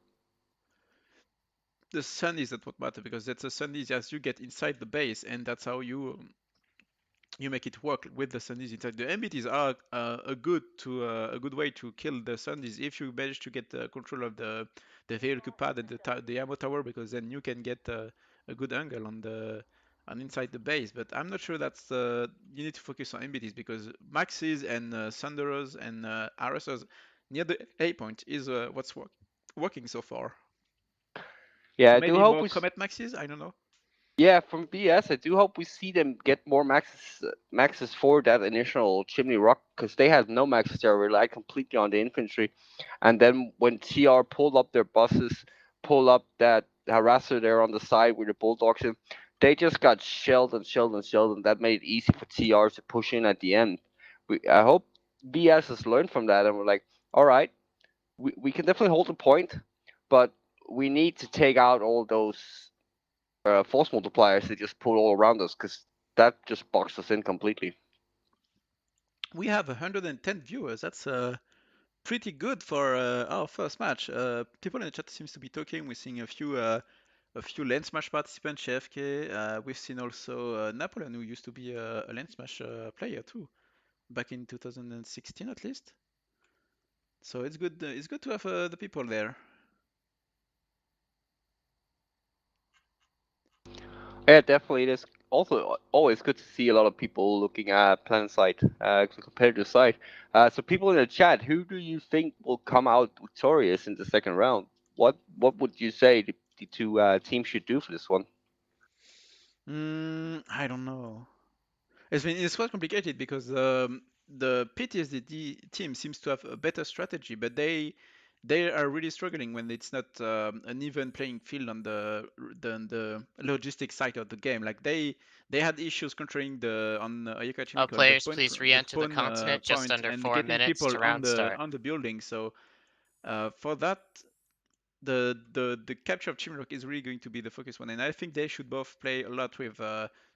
The sun is not what matter because that's a sun is as you get inside the base, and that's how you make it work with the Sundays inside. The MBTs are a good way to kill the Sundays if you manage to get control of the vehicle pad and the ammo tower, because then you can get a good angle on inside the base. But I'm not sure that's you need to focus on MBTs because Maxes and Thunderers and RSers near the A point is working so far. yeah, So I do maybe hope more we Comet Maxes, I don't know. Yeah, from BS, I do hope we see them get more maxes for that initial Chimney Rock because they had no maxes. They relied completely on the infantry, and then when TR pulled up their buses, pulled up that harasser there on the side with the bulldogs, in, they just got shelled and shelled and shelled, and that made it easy for TR to push in at the end. I hope BS has learned from that, and we're like, all right, we can definitely hold the point, but we need to take out all those force multipliers they just put all around us because that just boxed us in completely. We have 110 viewers. That's pretty good for our first match. People in the chat seems to be talking. We're seeing a few LaneSmash participants, JFK. We've seen also Napoleon, who used to be a LaneSmash player too, back in 2016 at least. So it's good. It's good to have the people there. Yeah, definitely. It is also always good to see a lot of people looking at Planetside, the competitive side. So, people in the chat, who do you think will come out victorious in the second round? What would you say the two teams should do for this one? I don't know. It's quite complicated because the PTSD team seems to have a better strategy, but they are really struggling when it's not an even playing field on the logistic side of the game. Like they had issues controlling the on Ayaka All Chemical players, please the re-enter the spawn continent just point under and 4 getting minutes people to round start. on the building. So for that the capture of Chimrock is really going to be the focus one, and I think they should both play a lot with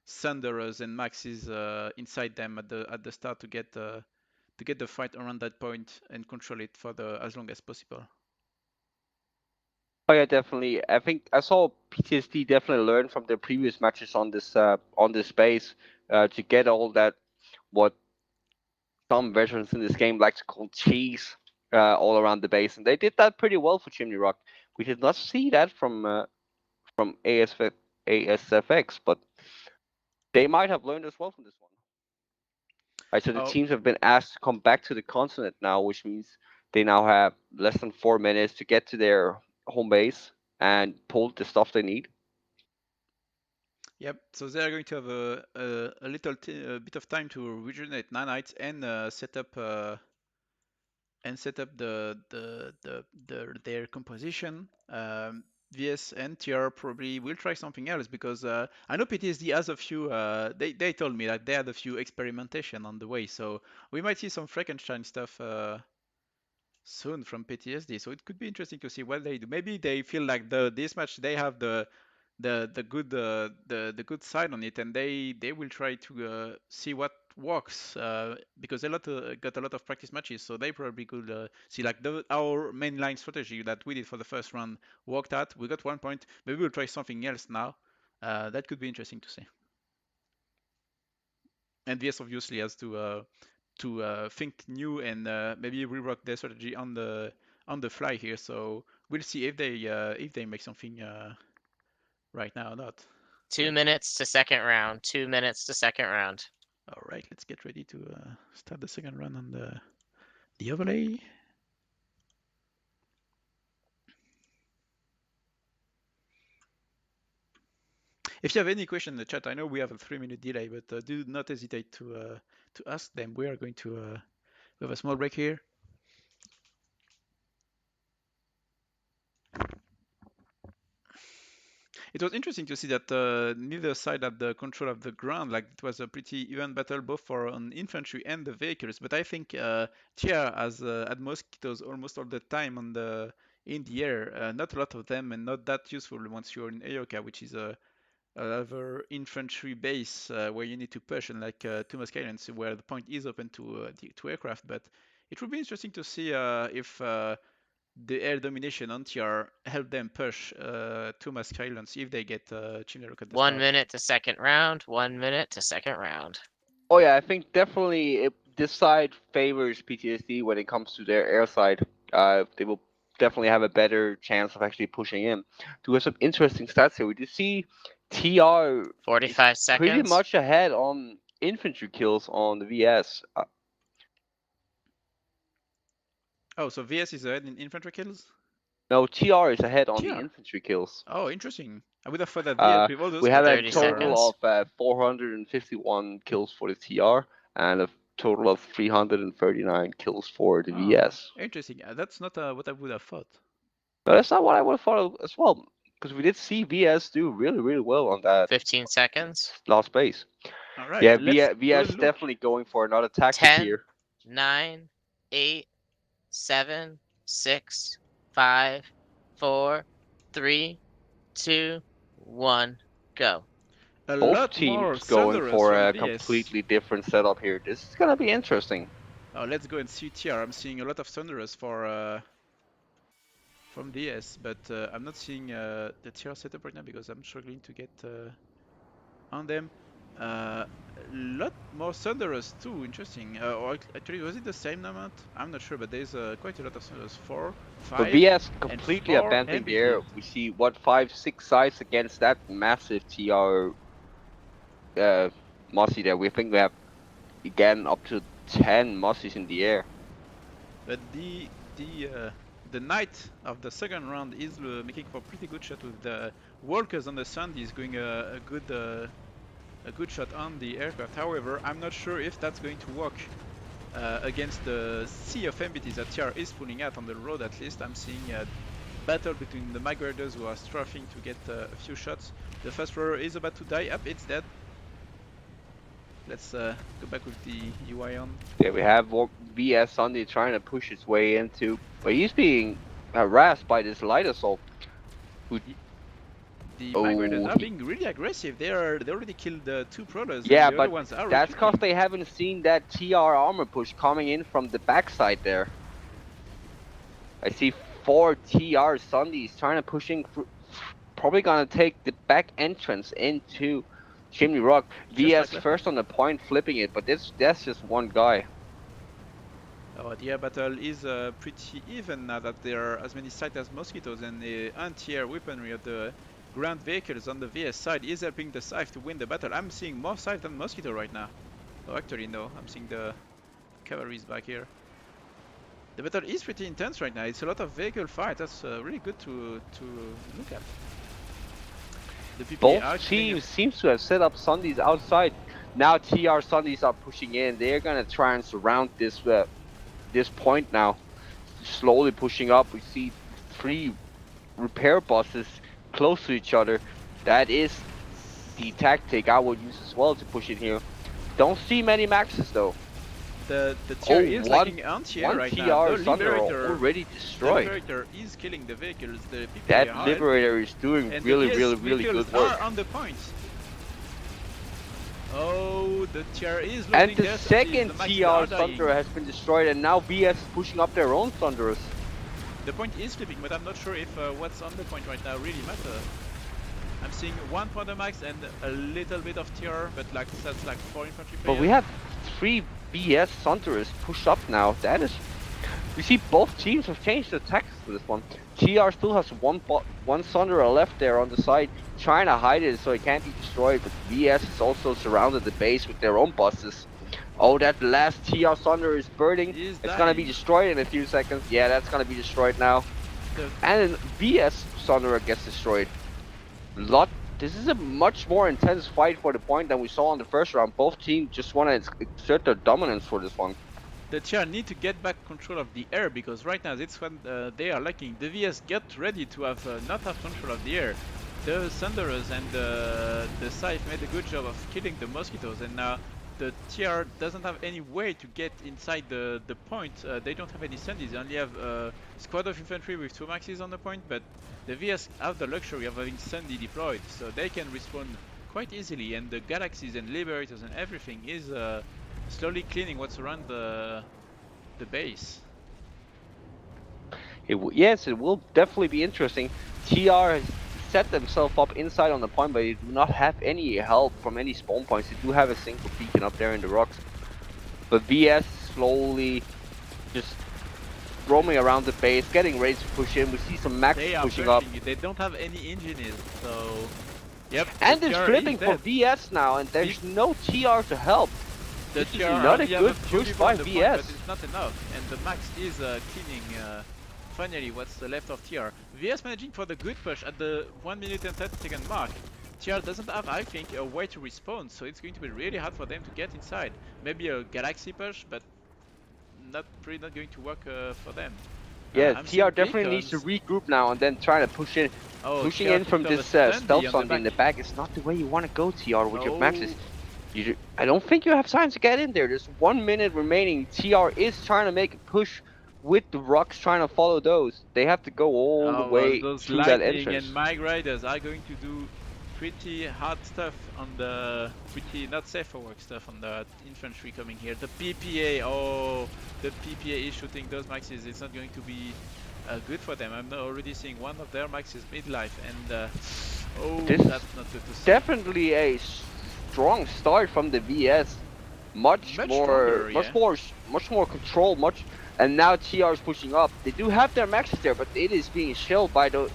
Thunderers and Maxes inside them at the start to get the fight around that point and control it for the as long as possible. Oh yeah, definitely. I think I saw PTSD definitely learn from their previous matches on this base to get all that what some veterans in this game like to call cheese all around the base, and they did that pretty well for Chimney Rock. We did not see that from ASFX, but they might have learned as well from this one. Right, so the Oh, teams have been asked to come back to the continent now, which means they now have less than 4 minutes to get to their home base and pull the stuff they need. yep. So they are going to have a little a bit of time to regenerate nanites and set up their composition. VS and TR probably will try something else because I know PTSD has a few. They told me that they had a few experimentation on the way, so we might see some Frankenstein stuff soon from PTSD. So it could be interesting to see what they do. Maybe they feel like this match they have the good side on it, and they will try to see what works because got a lot of practice matches, so they probably could see like our main line strategy that we did for the first round worked out. We got 1 point. Maybe we'll try something else now. That could be interesting to see. And VS obviously has to think new and maybe rework their strategy on the fly here. So we'll see if they make something right now or not. 2 minutes to second round. 2 minutes to second round. All right, let's get ready to start the second run on the overlay. If you have any question in the chat, I know we have a 3-minute delay, but do not hesitate to ask them. We are going to we have a small break here. It was interesting to see that neither side had the control of the ground. Like it was a pretty even battle both for on infantry and the vehicles. But I think Tia has had mosquitoes almost all the time on in the air. Not a lot of them, and not that useful once you're in Aoka, which is another infantry base where you need to push, and like two Islands, where the point is open to aircraft. But it would be interesting to see if the air domination on TR help them push Tumas Islands if they get Chimney at the 1 start. minute to second round. 1 minute to second round. Oh yeah, I think definitely this side favors PTSD when it comes to their air side. They will definitely have a better chance of actually pushing in. Do have some interesting stats here. We do see TR is 45 pretty seconds. much ahead on infantry kills on the VS. Oh, so VS is ahead in infantry kills? No, TR is ahead on the TR. infantry kills. Oh, interesting. I would have thought that VS with all those We have kills a 30 would be total seconds. of 451 kills for the TR and a total of 339 kills for the Oh, VS. interesting. That's not what I would have thought. No, that's not what I would have thought as well, because we did see VS do really, really well on that 15 seconds. last base. All right, Yeah, let's go VS and look. definitely going for another tactic 10, here. 9, 8, 7, 6, 5, 4, 3, 2, 1, go. A Both lot more teams going Thunderous for from a VS. completely different setup here. This is gonna be interesting. Oh, let's go and see TR. I'm seeing a lot of Thunderous from DS, but I'm not seeing the TR setup right now because I'm struggling to get on them. A lot more Thunderous too, interesting. Or actually, was it the same amount? I'm not sure, but there's quite a lot of Thunderous. 4, But 5, VS and completely 4 abandoning the air. MBT. We see what 5-6 sides against that massive TR Mossy there. We think we have again up to 10 Mossies in the air. But the knight of the second round is making for a pretty good shot with the Walkers on the Sun. He's going a good shot on the aircraft. However, I'm not sure if that's going to work against the sea of MBTs that TR is pulling out on the road. At least I'm seeing a battle between the migrators who are strafing to get a few shots. The first rower is about to die. Up, it's dead. Let's go back with the UI on. Yeah, we have VS Sunday trying to push his way into, but he's being harassed by this light assault. The migrators Oh, are being really aggressive. They already killed the two protos, and yeah, the other but ones are that's because retreating. they haven't seen that TR armor push coming in from the backside there. I see 4 TR Sundays trying to push in, probably gonna take the back entrance into Chimney Rock. Just VS like last first time. on the point, flipping it, but that's just one guy. The air battle is pretty even now that there are as many sites as mosquitoes, and the anti-air weaponry of the ground vehicles on the VS side is helping the Scythe to win the battle. I'm seeing more Scythe than mosquito right now. Oh, actually no, I'm seeing the cavalry's back here. The battle is pretty intense right now. It's a lot of vehicle fight. That's really good to look at. The PPA Both are killing. teams seems to have set up Sundays outside. Now TR Sundays are pushing in. They're gonna try and surround this point now. Slowly pushing up. We see 3 repair buses close to each other. That is the tactic I would use as well to push in here. Don't see many maxes though. The TR is lacking anti-air one right now. TR The Thunder Liberator already The destroyed. Liberator is killing the vehicles. The PPA That are Liberator is doing and really the good vehicles work. are on the point. Oh, the TR is losing And the their second the Maxes TR are dying. Thunder has been destroyed, and now VS is pushing up their own Thunderers. The point is flipping, but I'm not sure if what's on the point right now really matters. I'm seeing 1 Powder Max and a little bit of TR, but like that's like 4 infantry players. But we have 3 VS Thunderers pushed up now. That is, we see both teams have changed their tactics for this one. TR still has one Thunderer left there on the side, trying to hide it so it can't be destroyed. But VS has also surrounded the base with their own buses. Oh, that last TR Thunder is burning. It's gonna be destroyed in a few seconds. Yeah, that's gonna be destroyed now. And then VS Thunderer gets destroyed. This is a much more intense fight for the point than we saw in the first round. Both teams just want to exert their dominance for this one. The TR need to get back control of the air, because right now that's when they are lacking. The VS get ready to have not have control of the air. The Thunderers and the Scythe made a good job of killing the Mosquitoes, and now the TR doesn't have any way to get inside the point. They don't have any Sundies. They only have a squad of infantry with 2 maxes on the point, but the VS have the luxury of having Sundy deployed, so they can respond quite easily, and the Galaxies and Liberators and everything is slowly cleaning what's around the base. Yes, it will definitely be interesting. TR has set themselves up inside on the point, but they do not have any help from any spawn points. They do have a single beacon up there in the rocks. But VS slowly just roaming around the base, getting ready to push in. We see some maxes pushing up. They don't have any engineers, so yep. And it's flipping for VS now, and there's no TR to help. The This is not a good push by VS. Point, but it's not enough, and the Max is cleaning finally what's left of TR. VS managing for the good push at the 1 minute and 30 second mark. TR doesn't have, I think, a way to respawn, so it's going to be really hard for them to get inside. Maybe a Galaxy push, but probably not going to work for them. Yeah, TR definitely needs to regroup now and then trying to push in. Pushing in from this stealth Sunday in the back is not the way you want to go, TR, with your maxes. I don't think you have time to get in there. There's 1 minute remaining. TR is trying to make a push with the rocks, trying to follow those. They have to go all the way through that entrance. And Mag Riders are going to do pretty hard stuff on the pretty not safe for work stuff on the infantry coming here. The PPA, oh, the PPA is shooting those maxes. It's not going to be good for them. I'm already seeing one of their maxes midlife, and oh, that's not good to see. Definitely a strong start from the VS. Much more control, and now TR is pushing up. They do have their maxes there, but it is being shelled by those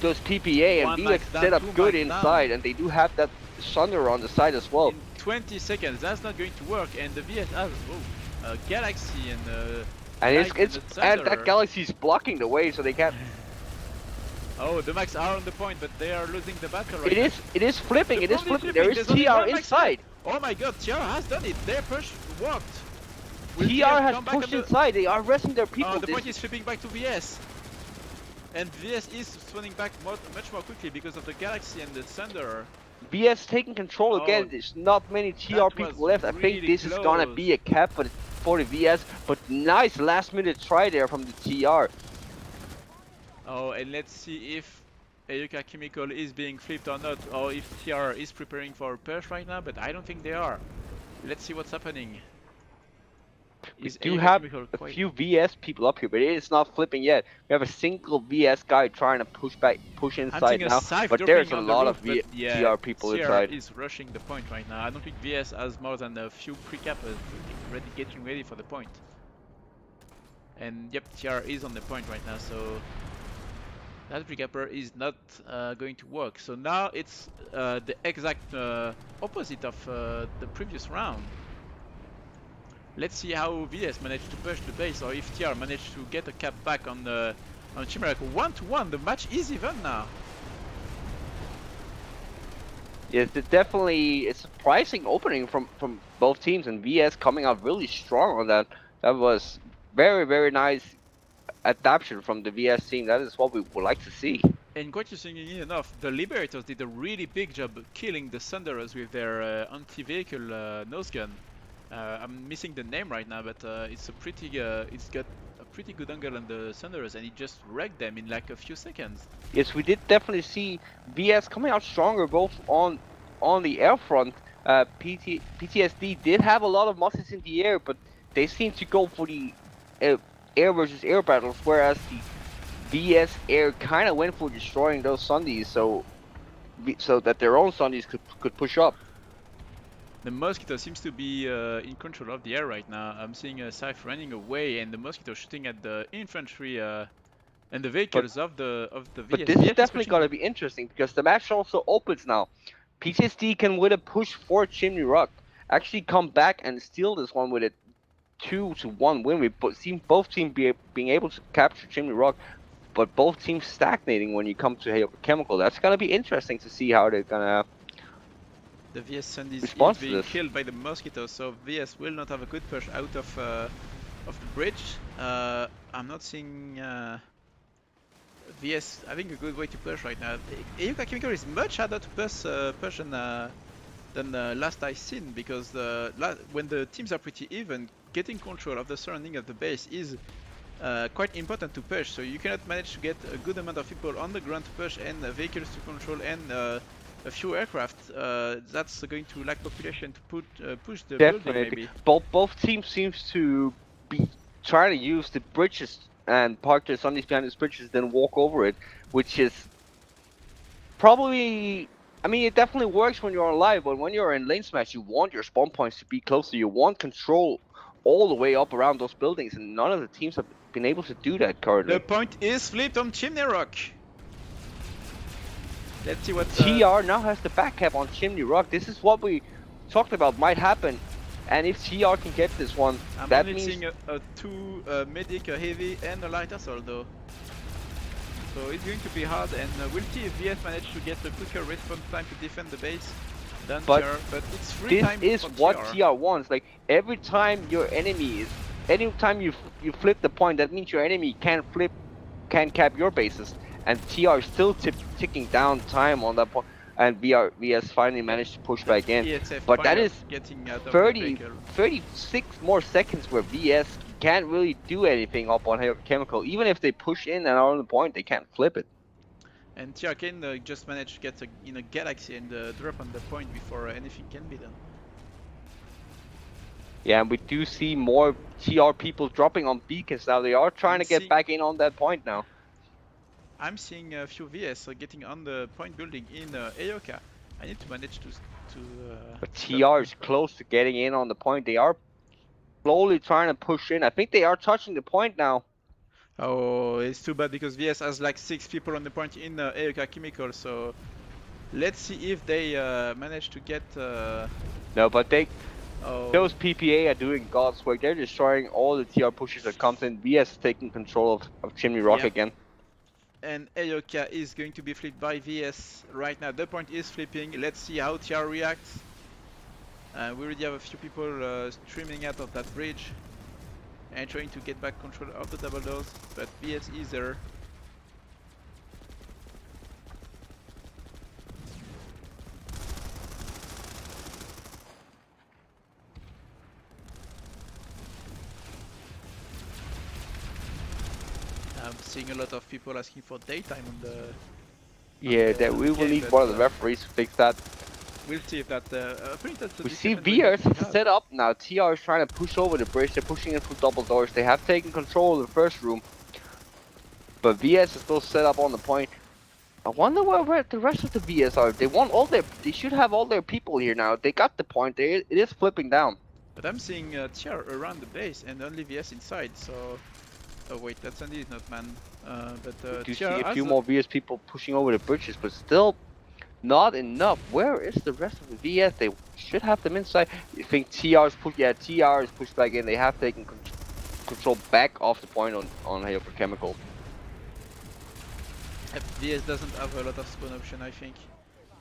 PPA, and VX set up good inside, and they do have that Thunder on the side as well. In 20 seconds, that's not going to work, and the VS has a Galaxy and that Galaxy is blocking the way, so they can't. Oh, the Max are on the point, but they are losing the battle right now. It is flipping. There is TR inside. Oh my god, TR has done it. Their push worked. TR has pushed inside. They are resting their people. The point is flipping back to VS. And VS is spawning back much more quickly because of the Galaxy and the Thunder. VS taking control again. There's not many TR people left. I think this is gonna be a cap for the VS, but nice last minute try there from the TR. Oh, and let's see if Ayuka Chemical is being flipped or not, or if TR is preparing for a push right now, but I don't think they are. Let's see what's happening. We do have a few VS people up here, but it is not flipping yet. We have a single VS guy trying to push inside now, but there's a lot of TR people inside. TR is rushing the point right now. I don't think VS has more than a few pre-cappers getting ready for the point. And yep, TR is on the point right now, so that pre-capper is not going to work. So now it's the exact opposite of the previous round. Let's see how VS managed to push the base, or if TR managed to get a cap back on Chimera. 1-1, the match is even now. Yes, it's definitely a surprising opening from both teams, and VS coming out really strong on that. That was very nice adaptation from the VS team. That is what we would like to see. And quite interestingly enough, the Liberators did a really big job killing the Thunderers with their anti-vehicle nose gun. I'm missing the name right now, but it's got a pretty good angle on the Thunderers, and it just wrecked them in like a few seconds. Yes, we did definitely see VS coming out stronger both on the air front. PTSD did have a lot of muscles in the air, but they seem to go for the air versus air battles, whereas the VS air kind of went for destroying those Sundies, so that their own Sundies could push up. The Mosquito seems to be in control of the air right now. I'm seeing a Scythe running away, and the Mosquito shooting at the infantry and the vehicles of the VS. But this is definitely going to be interesting because the match also opens now. PTSD can, with a push for Chimney Rock, actually come back and steal this one with a 2-1 win. We've seen both teams being able to capture Chimney Rock, but both teams stagnating when you come to Chemical. That's going to be interesting to see how they're going to. The VS Sundies is being killed by the Mosquito, so VS will not have a good push out of the bridge. I'm not seeing VS having a good way to push right now. Euka Chemical is much harder to push than last I seen, because when the teams are pretty even, getting control of the surrounding of the base is quite important to push. So you cannot manage to get a good amount of people on the ground to push and vehicles to control and a few aircraft. That's going to lack population to push the building maybe. Both teams seems to be trying to use the bridges and park their Sundies behind these bridges, then walk over it, which is probably. I mean, it definitely works when you're on live, but when you're in LaneSmash, you want your spawn points to be closer. You want control all the way up around those buildings, and none of the teams have been able to do that currently. The point is flipped on Chimney Rock. Let's see what TR now has the back cap on Chimney Rock. This is what we talked about might happen, and if TR can get this one, that means seeing a 2 medic, a heavy, and a light assault though. So it's going to be hard, and we'll see if VS manage to get a quicker response time to defend the base than TR, but it's free time. This is what TR wants. Like every time your enemy is, anytime you flip the point, that means your enemy can cap your bases, and TR is still ticking down time on that point, and VS finally managed to push back in. But that is 36 more seconds where VS can't really do anything up on Chemical. Even if they push in and are on the point, they can't flip it. And TR can just manage to get in a galaxy and drop on the point before anything can be done. Yeah, and we do see more TR people dropping on beacons now. They are trying to get back in on that point now. I'm seeing a few VS getting on the point building in Aoka. I need to manage to but TR is close to getting in on the point. They are slowly trying to push in. I think they are touching the point now. Oh, it's too bad because VS has like 6 people on the point in Aoka Chemical, so let's see if they manage to get... No, but those PPA are doing God's work. They're destroying all the TR pushes that comes in. VS taking control of Chimney Rock again. And Aoka is going to be flipped by VS right now. The point is flipping. Let's see how TR reacts. We already have a few people streaming out of that bridge and trying to get back control of the double doors, but VS is there. I'm seeing a lot of people asking for daytime on the... Yeah, that we will need one of the referees to fix that. We'll see if that... we see VS set up now. TR is trying to push over the bridge. They're pushing in through double doors. They have taken control of the first room. But VS is still set up on the point. I wonder where the rest of the VS are. They should have all their people here now. They got the point. It is flipping down. But I'm seeing TR around the base and only VS inside, so... Oh wait, that's indeed not man. But you see a few more VS people pushing over the bridges, but still Not enough. Where is the rest of the VS? They should have them inside. You think TR is pushed? Yeah, TR is pushed back in. They have taken control back off the point on Jaeger Chemical. VS doesn't have a lot of spawn option, I think.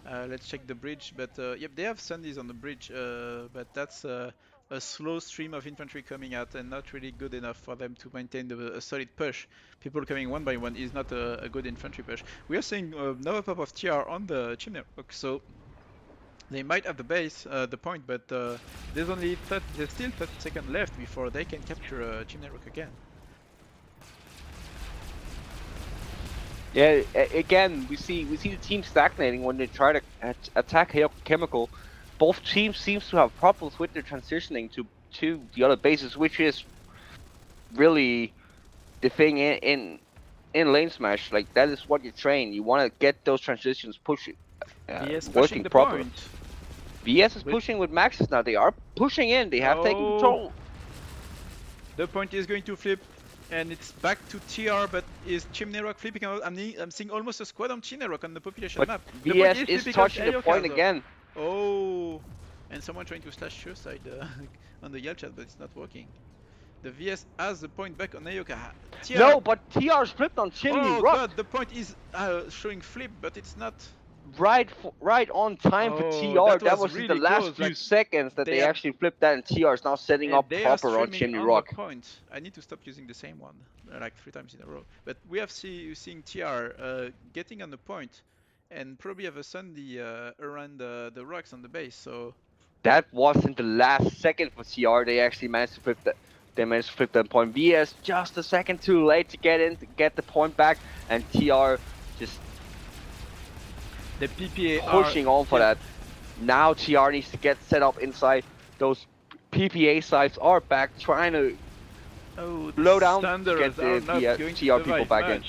Let's check the bridge, but yep, they have Sundays on the bridge, but that's a slow stream of infantry coming out and not really good enough for them to maintain a solid push. People coming one by one is not a good infantry push. We are seeing another pop of TR on the chimney rock, so they might have the base, the point, but there's still 30 seconds left before they can capture chimney rock again. Yeah, again, we see the team stagnating when they try to attack Jaeger Chemical. Both teams seems to have problems with their transitioning to the other bases, which is really the thing in LaneSmash. Like, that is what you train. You want to get those transitions pushing, working properly. Point. VS is pushing with Maxes now. They are pushing in. They have taken control. The point is going to flip, and it's back to TR, but is Chimney Rock flipping out? I'm seeing almost a squad on Chimney Rock on the population map. VS is touching the point again. Oh, and someone trying to slash suicide on the Yell chat, but it's not working. The VS has the point back on Ayoka. No, but TR flipped on Chimney Rock. God, the point is showing flip, but it's not. Right on time for TR. That was really in the last few seconds that they actually flipped that, and TR is now setting up proper on Chimney Rock. Point. I need to stop using the same one like 3 times in a row. But we have seeing TR getting on the point, and probably have a Sunday around the rocks on the base. So that was in the last second for TR. They actually managed to flip that. They managed to flip that point. VS just a second too late to get the point back, and TR just. The PPA pushing on for that. Now TR needs to get set up inside. Those PPA sites are back, trying to blow down to get the TR people back in.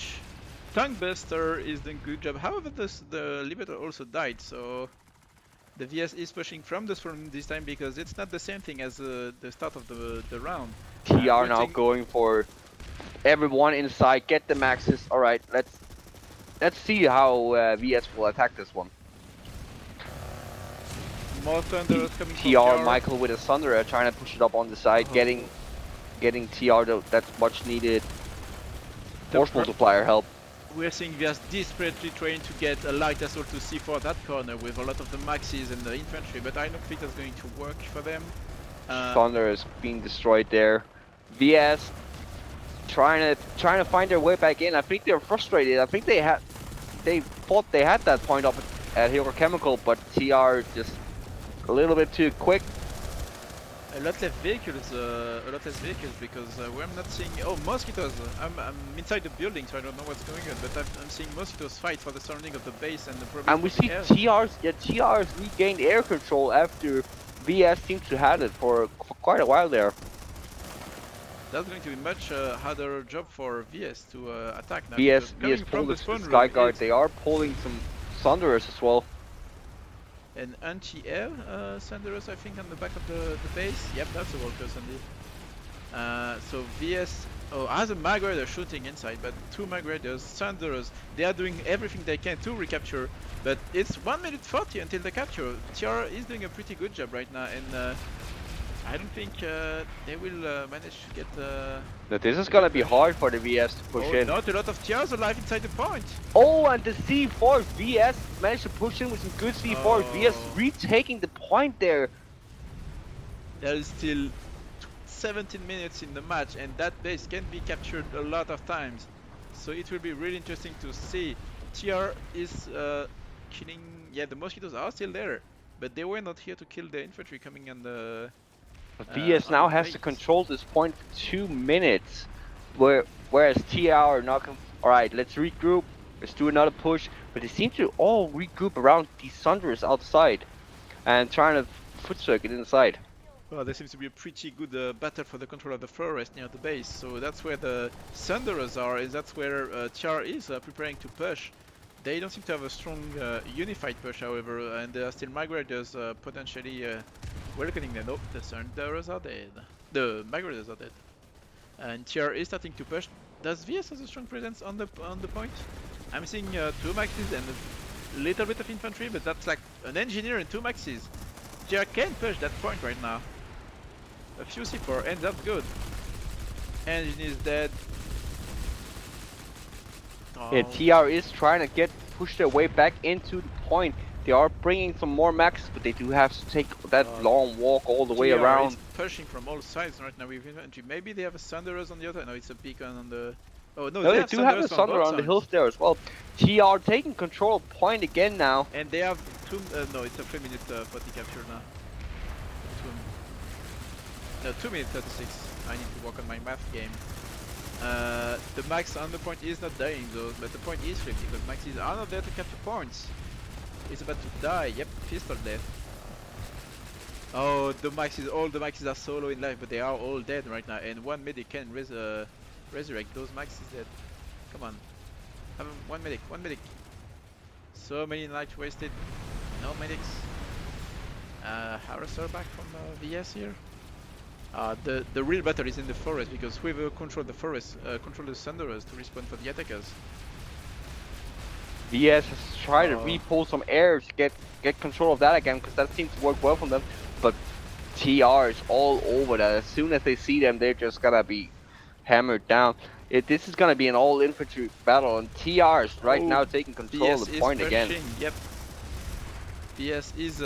Tonguebuster is doing a good job. However, the Liberator also died, so the VS is pushing from the storm this time because it's not the same thing as the start of the round. TR now going for everyone inside, get the maxes. Alright, let's see how VS will attack this one. More Thunderers coming from TR, Michael with a Thunderer trying to push it up on the side, getting TR that much needed force multiplier help. We're seeing VS desperately trying to get a light assault to C4 that corner with a lot of the maxis and the infantry, but I don't think that's going to work for them. Thunder is being destroyed there. VS trying to find their way back in. I think they're frustrated. I think they thought they had that point up at Jaeger Chemical, but TR just a little bit too quick. A lot less vehicles because we're not seeing. Oh, mosquitoes! I'm inside the building, so I don't know what's going on. But I'm seeing mosquitoes fight for the surrounding of the base and the problem. And we see TR's regained air control after VS seems to have it for quite a while there. That's going to be much harder job for VS to attack now. VS pulled the Skyguard. They are pulling some Thunderers as well. An anti-air Thunderers, I think, on the back of the base. Yep, that's a Walker Sunday. So VS has a Mag Raider shooting inside, but 2 Mag Raiders, Thunderers, they are doing everything they can to recapture. But it's 1 minute 40 until the capture. TR is doing a pretty good job right now, and I don't think they will manage to get this is gonna be hard for the VS to push in. Not a lot of TRs alive inside the point. Oh, and the C4 VS managed to push in with some good C4. VS retaking the point there. There is still 17 minutes in the match, and that base can be captured a lot of times. So it will be really interesting to see. TR is killing. Yeah, the mosquitoes are still there, but they were not here to kill the infantry coming on the. VS now has to control this point for 2 minutes, whereas TR not. Alright, let's regroup. Let's do another push. But they seem to all regroup around these Thunderers outside and trying to foot circuit inside. Well, there seems to be a pretty good battle for the control of the forest near the base. So that's where the Thunderers are, and that's where TR is preparing to push. They don't seem to have a strong unified push, however, and there are still Migrators potentially welcoming them. Oh, the Thunderers are dead. The Migrators are dead. And TR is starting to push. Does VS have a strong presence on the point? I'm seeing 2 maxes and little bit of infantry, but that's like an engineer and 2 maxis. JR can push that point right now. A few C4 and that's good. Engine is dead. Yeah, TR is trying to push their way back into the point. They are bringing some more maxes, but they do have to take that long walk all the way TR around. is pushing from all sides right now with infantry. Maybe they have a Thunderers on the other. No, it's a beacon on the. Oh no, No, they do have a Thunder on the hills there as well. TR taking control of point again now. And they have no, it's a 3-minute 40 capture now. 2 minutes 36. I need to work on my math game. The max on the point is not dying though, but the point is flipping because maxis are not there to capture points. He's about to die. Yep, pistol death. Oh, all the maxis are solo in life, but they are all dead right now, and one medic can resurrect those maxis dead. Come on, have one medic. So many lives wasted. No medics. Harasser back from VS here. The real battle is in the forest because whoever controls the forest control the Thunderers to respawn for the attackers. VS has tried to repull some air to get control of that again because that seems to work well for them, but TR is all over that. As soon as they see them, they're just gonna be hammered down. This is gonna be an all infantry battle, and TR is right now taking control of the point again. Yep. VS is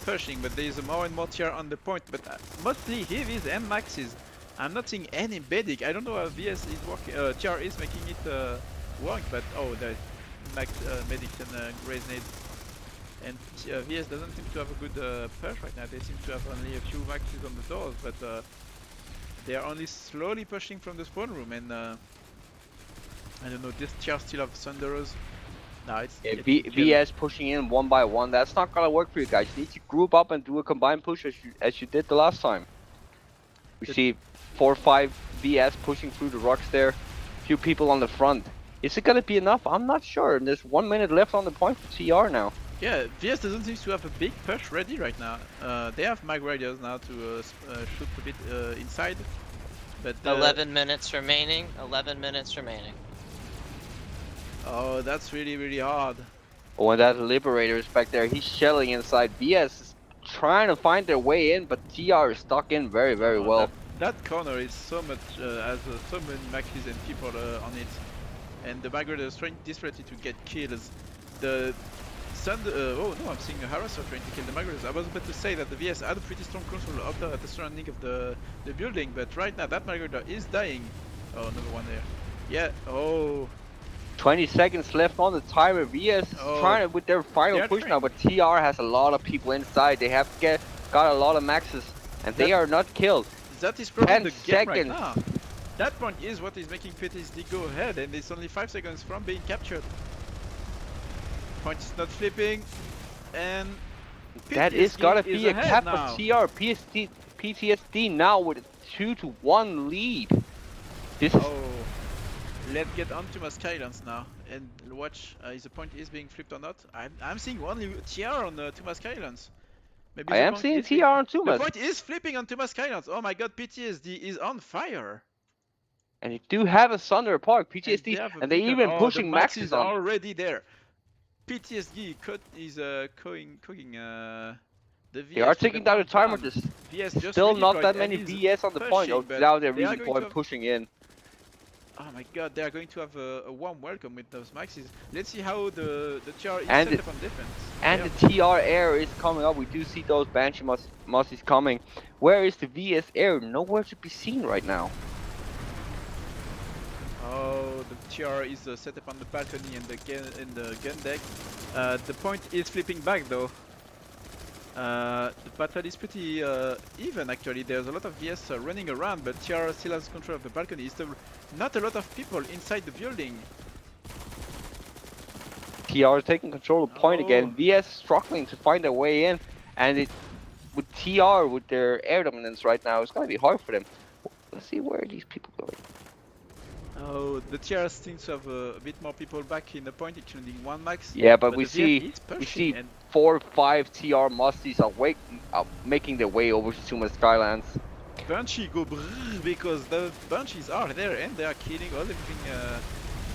pushing, but there is more and more TR on the point, but mostly heavies and maxes. I'm not seeing any medic. I don't know how VS is working. TR is making it work, but oh, the medic and grenade. And VS doesn't seem to have a good push right now. They seem to have only a few maxes on the doors, but they are only slowly pushing from the spawn room. And I don't know, this TR still have Thunderers. No, it's VS pushing in one by one. That's not gonna work for you guys. You need to group up and do a combined push as you did the last time. We see 4 or 5 VS pushing through the rocks there. Few people on the front. Is it gonna be enough? I'm not sure. There's 1 minute left on the point for TR now. Yeah, VS doesn't seem to have a big push ready right now. They have mag radios now to shoot a bit inside. But 11 minutes remaining. 11 minutes remaining. Oh, that's really hard. Oh, and that Liberator is back there. He's shelling inside. VS is trying to find their way in, but TR is stuck in very well. That corner is so much has so many maxis and people on it, and the Magrider is trying desperately to get kills. The oh no, I'm seeing a Harasser trying to kill the Magriders. I was about to say that the VS had a pretty strong control of the surrounding of the building, but right now that Magrider is dying. Oh, another one there. Yeah. Oh. 20 seconds left on the timer. VS trying to with their final push now, but TR has a lot of people inside. They have got a lot of maxes, and they are not killed. That is probably the game right seconds. now. That point is what is making PTSD go ahead, and it's only 5 seconds from being captured. Point is not flipping, and that is gotta be a cap for TR. PTSD now with a 2-1 lead. This is let's get onto my Skylands now and watch if the point is being flipped or not. I'm seeing only TR on Tumas Skylands. Maybe I am seeing TR on Tumas. The point is flipping on Tumas Skylands. Oh my god, PTSD is on fire. And you do have a Thunder Park, PTSD, and they even pushing maxes on. Already there. PTSD is cooking the VS. They are taking down the timer. VS still not that many VS on the point. Oh, now they're really pushing in. Oh my god, they are going to have a warm welcome with those maxis. Let's see how the TR is and set up on defense. And the TR air is coming up. We do see those Banshee Mossies coming. Where is the VS air? Nowhere to be seen right now. Oh, the TR is set up on the balcony and the gun deck. The point is flipping back though. The battle is pretty even actually. There's a lot of VS running around, but TR still has control of the balcony. Still not a lot of people inside the building. TR is taking control of the point again. VS struggling to find their way in, and with TR with their air dominance right now, it's gonna be hard for them. Let's see where are these people going. Oh, the TR seems to have a bit more people back in the point, including one max. Yeah, but we see 4 or 5 TR Musties are making their way over to Tumas Skylands. Banshee go brrr because the Banshees are there and they are killing all everything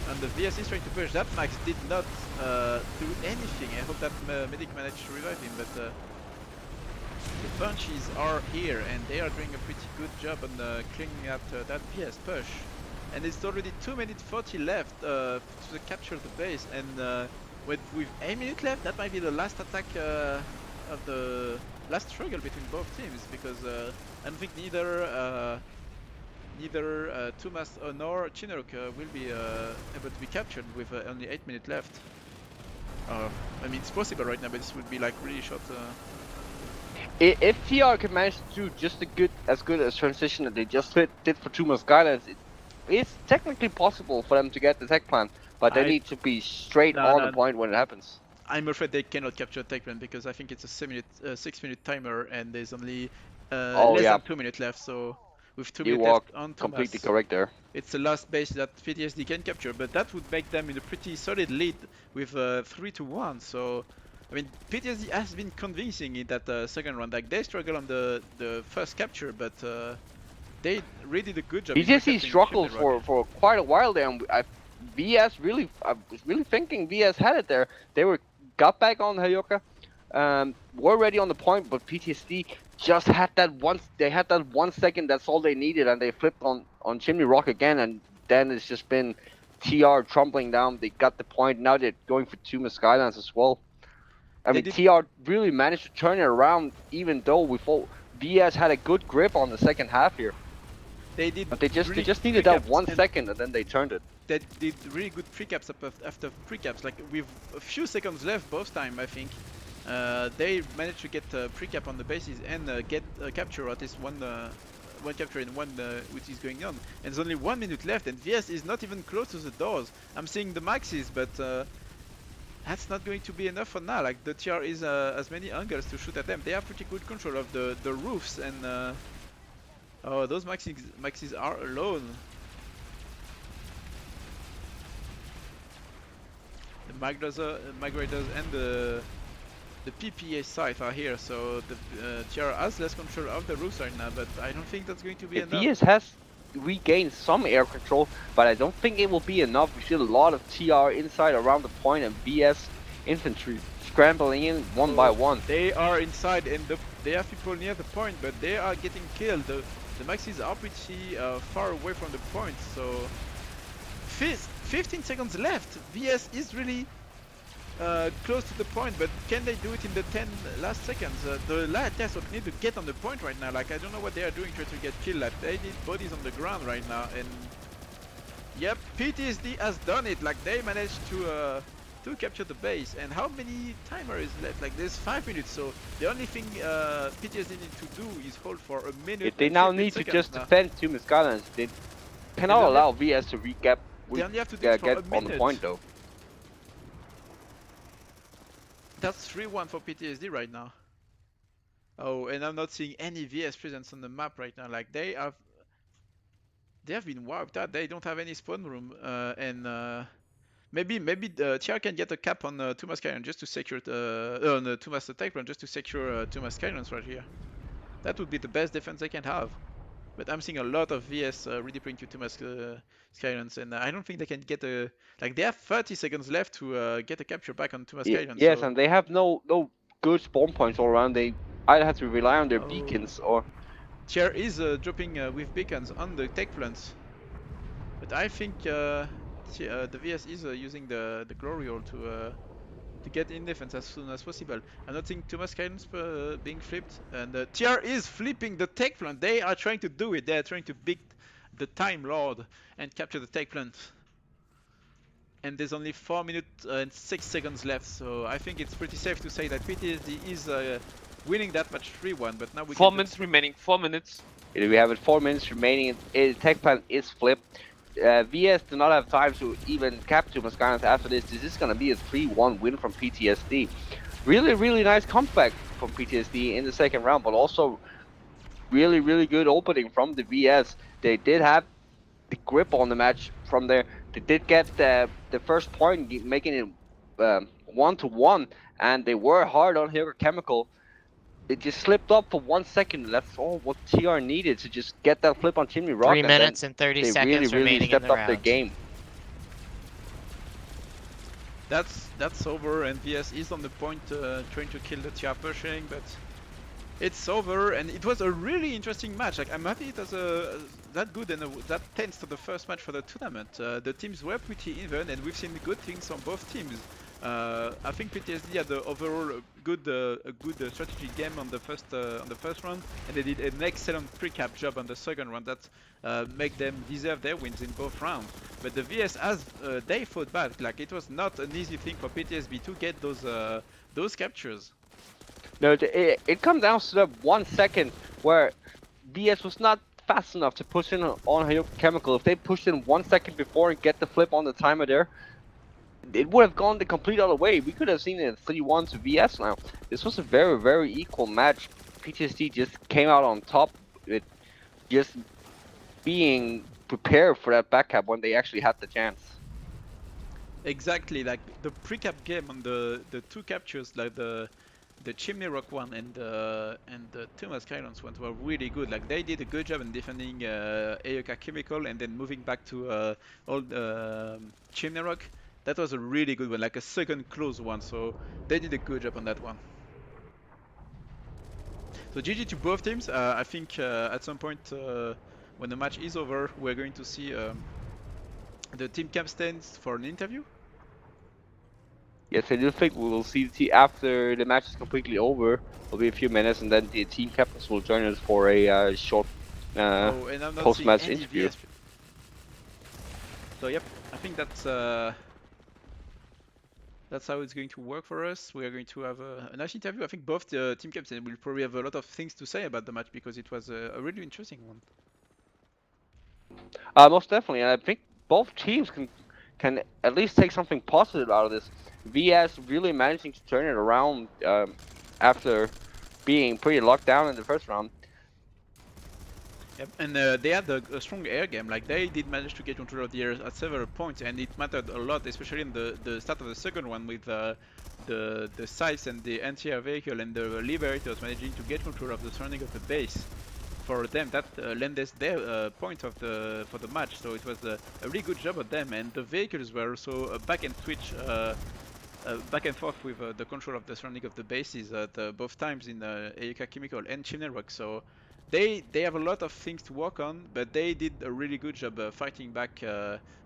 And the VS is trying to push. That Max did not do anything. I hope that medic managed to revive him, but the punches are here and they are doing a pretty good job on cleaning out that VS push. And it's already 2 minutes 40 left to capture the base, and with a minute left, that might be the last attack of the last struggle between both teams, because I don't think neither Tumas nor Chinook will be able to be captured with only 8 minutes left. I mean, it's possible right now, but this would be like really short. If TR can manage to do just as good as transition that they just did for Tumas Skylands, it's technically possible for them to get the tech plan, but they need to be straight on the point when it happens. I'm afraid they cannot capture a tech plan because I think it's a 6-minute timer and there's only less than 2 minutes left. So with 2 minutes left on Tumas, completely correct there. It's the last base that PTSD can capture, but that would make them in a pretty solid lead with 3-1. So I mean, PTSD has been convincing in that second round. Like they struggle on the first capture, but they really did a good job. PTSD struggled for quite a while there, and I was really thinking VS had it there. They got back on Hayoka, were ready on the point, but PTSD just had that one. They had that 1 second. That's all they needed, and they flipped on Chimney Rock again, and then it's just been TR trampling down. They got the point. Now they're going for Tumas Skylands as well. I mean, TR really managed to turn it around, even though we thought VS had a good grip on the second half here. They did. But they just needed that 1 second, and then they turned it. They did really good precaps after precaps. Like with a few seconds left both time, I think. They managed to get a precap on the bases and get a capture, at least one capture and one which is going on. And there's only 1 minute left, and VS is not even close to the doors. I'm seeing the maxes, but that's not going to be enough for now. Like the TR is as many angles to shoot at them. They have pretty good control of the roofs, and oh, those maxes are alone. The Migrators and the PPA site are here, so the TR has less control of the roofs right now, but I don't think that's going to be enough. VS has regained some air control, but I don't think it will be enough. We see a lot of TR inside around the point, and VS infantry scrambling in one by one. They are inside, and they have people near the point, but they are getting killed. The maxis are pretty far away from the point, so 15 seconds left. VS is really close to the point, but can they do it in the 10 last seconds? The Latias need to get on the point right now. Like, I don't know what they are doing trying to get killed. Like, they need bodies on the ground right now, and yep, PTSD has done it. Like, they managed to capture the base. And how many timer is left? Like, there's 5 minutes, so the only thing PTSD need to do is hold for a minute. They now need to just defend Tumas Skylands. They cannot allow VS to recap. They only have to do it for a minute. On the point though. That's 3-1 for PTSD right now. Oh, and I'm not seeing any VS presence on the map right now. Like, they have been wiped out. They don't have any spawn room, and maybe the TR can get a cap on Tumas Skylands just to secure the Tumas attack run, just to secure Tumas Skylands right here. That would be the best defense they can have. But I'm seeing a lot of VS redeploying to Tumas Skylands, and I don't think they can get a... Like, they have 30 seconds left to get a capture back on Tumas Skylands. Yes, so... and they have no good spawn points all around. They either have to rely on their beacons or... TR is dropping with beacons on the tech plants. But I think the VS is using the glory hole to get in defense as soon as possible. I'm not seeing Tumas Skylands being flipped, and TR is flipping the tech plant. They are trying to do it. They are trying to beat the Time Lord and capture the tech plant. And there's only 4 minutes and 6 seconds left, so I think it's pretty safe to say that PTSD is winning that match 3-1. But now we 4 minutes remaining. 4 minutes. We have it 4 minutes remaining. Tech plant is flipped. VS do not have time to even capture Tumas Skylands after this. This is going to be a 3-1 win from PTSD. Really nice comeback from PTSD in the second round, but also really good opening from the VS. They did have the grip on the match from there. They did get the first point, making it 1-1, and they were hard on Jaeger Chemical. It just slipped up for 1 second. That's all what TR needed to just get that flip on Chimney Rock. 3 minutes and 30 seconds really remaining stepped in the up their game. that's over, and VS is on the point trying to kill the TR pushing, but it's over, and it was a really interesting match. Like, I'm happy it was that good and that tense to the first match for the tournament. The teams were pretty even, and we've seen good things from both teams. I think PTSD had overall a good strategy game on the first round, and they did an excellent pre-cap job on the second round that make them deserve their wins in both rounds. But the VS, as they fought back, like it was not an easy thing for PTSD to get those captures. No, it comes down to that 1 second where VS was not fast enough to push in on Hayoka Chemical. If they pushed in 1 second before and get the flip on the timer there, it would have gone the complete other way. We could have seen it 3-1 to VS now. This was a very, very equal match. PTSD just came out on top with just being prepared for that back cap when they actually had the chance. Exactly, like the pre-cap game on the two captures, like the Chimney Rock one and the Thomas Skylines one were really good. Like they did a good job in defending Aoka Chemical and then moving back to old Chimney Rock. That was a really good one, like a second close one. So they did a good job on that one. So GG to both teams. I think at some point when the match is over, we're going to see the team captains for an interview. Yes, I do think we will see the after the match is completely over. It'll be a few minutes, and then the team captains will join us for a short and I'm not post-match seeing any interview. VS. So yep, I think that's how it's going to work for us. We are going to have a nice interview. I think both the team captains will probably have a lot of things to say about the match because it was a really interesting one. Most definitely, and I think both teams can at least take something positive out of this. VS really managing to turn it around after being pretty locked down in the first round. Yep. And they had a strong air game. Like they did manage to get control of the air at several points, and it mattered a lot, especially in the start of the second one with the Scythe and the anti-air vehicle and the Liberators managing to get control of the surrounding of the base. For them, that landed their point of for the match. So it was a really good job of them, and the vehicles were also back and switch. Back and forth with the control of the surrounding of the bases at both times in Aoka Chemical and Chimney Rock. So they have a lot of things to work on, but they did a really good job fighting back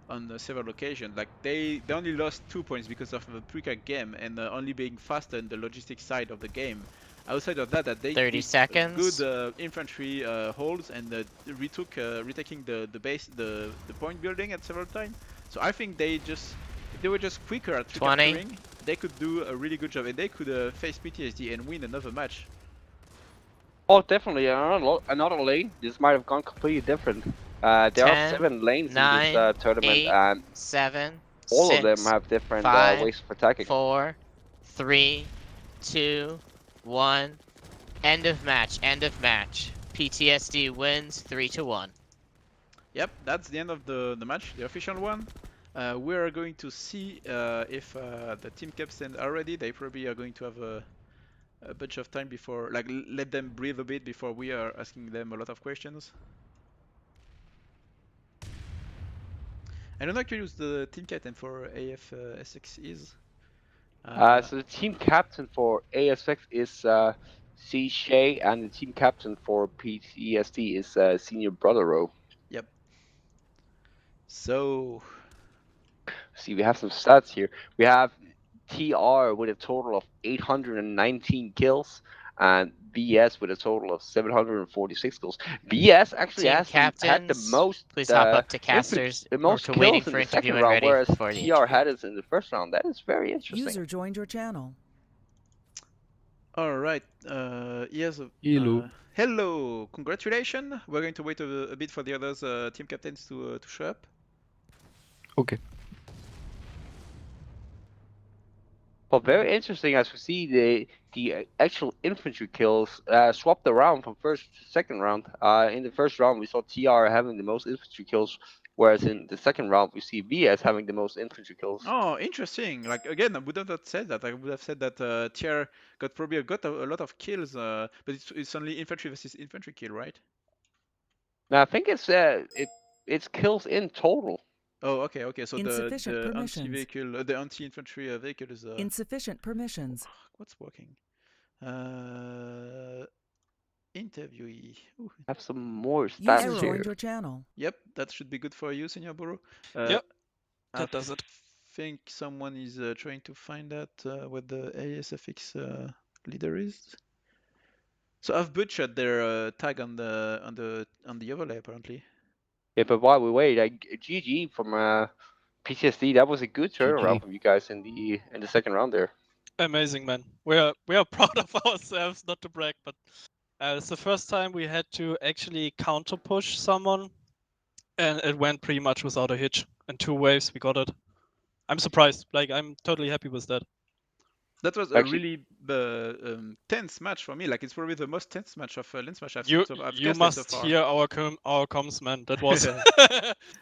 on several occasions. Like they only lost 2 points because of the pre-cap game and only being faster in the logistics side of the game. Outside of that, they 30 did seconds. good infantry holds and retaking the base, the point building at several times. So I think if they were just quicker at 20. capturing, they could do a really good job and they could face PTSD and win another match. Oh, definitely another lane. This might have gone completely different. There 10, are 7 lanes 9, in this tournament, 8, and 7, all 6, of them have different 5, ways of attacking. 4, 3, 2, 1. End of match. End of match. PTSD wins 3-1. Yep, that's the end of the match, the official one. We are going to see if the team captains are ready. They probably are going to have a bunch of time before, like, let them breathe a bit before we are asking them a lot of questions. I don't know actually who's the team captain for AFSX is. So the team captain for AFSX is C. Shay, and the team captain for PTSD is Senior Brother Row. Yep. So See, we have some stats here. We have TR with a total of 819 kills, and BS with a total of 746 kills. BS actually Team had the captains, most please hop up to casters the or most to waiting kills in for the interview second when round, ready whereas for the TR interview. had it in the first round. That is very interesting. User joined your channel. all right, here's a hello, congratulations. We're going to wait a bit for the others team captains to show up. Okay. Well, very interesting as we see the actual infantry kills swapped around from first to second round. In the first round, we saw TR having the most infantry kills, whereas in the second round, we see VS having the most infantry kills. Oh, interesting. Like again, I would have not said that. I would have said that TR got a lot of kills, but it's only infantry versus infantry kill, right? Now, I think it's kills in total. Oh, okay, okay. So Insufficient the permissions. anti-vehicle, the anti-infantry vehicle is Insufficient permissions. what's working? Interviewee. Ooh. Have some more User stats joined here. your channel. Yep, that should be good for you, Senior Buru. Yep, I that does it. think someone is trying to find out what the ASFX leader is. So I've butchered their tag on the overlay apparently. Yeah, but while we wait, GG from PTSD. That was a good turnaround GG. from you guys in the second round there. Amazing, man. We are proud of ourselves, not to brag, but it's the first time we had to actually counter push someone, and it went pretty much without a hitch. In 2 waves, we got it. I'm surprised. Like, I'm totally happy with that. That was a really tense match for me. Like it's probably the most tense match of LaneSmash I've You casted must so far. hear our comms, man. That was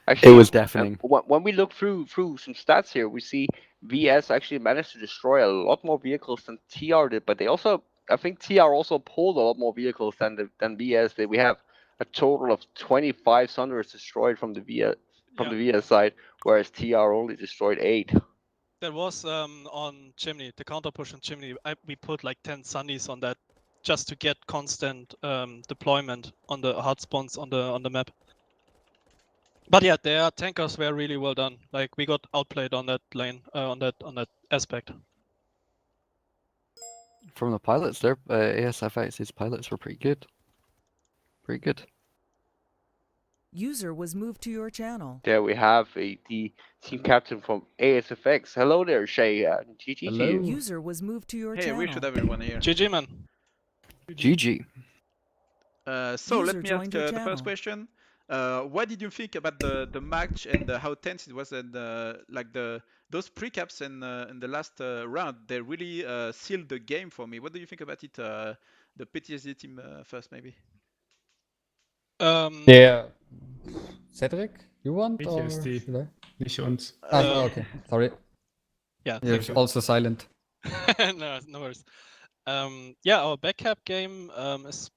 Actually, It was deafening. when we look through some stats here, we see VS actually managed to destroy a lot more vehicles than TR did, but they also, I think TR also pulled a lot more vehicles than VS did. We have a total of 25 Sunders destroyed from the VS side, whereas TR only destroyed 8. That was on Chimney, the counter push on Chimney. We put like 10 Sunnies on that just to get constant deployment on the hard spawns on the map. But yeah, their tankers were really well done. Like we got outplayed on that lane, on that aspect. From the pilots, their ASFX's pilots were pretty good. Pretty good. User was moved to your channel. There we have the team captain from ASFX. Hello there, Shay. GG to you. User was moved to your Hey, channel. we should have everyone here. GG, man. GG. So let User me ask joined your the first channel. question. What did you think about the match and how tense it was, and like those precaps in the last round? They really sealed the game for me. What do you think about it? The PTSD team first, maybe. Der Cedric, you want PTSD. or should I? Nicht uns. Okay, sorry. Yeah, You're thank you. also silent. No worries. Yeah, our backup game is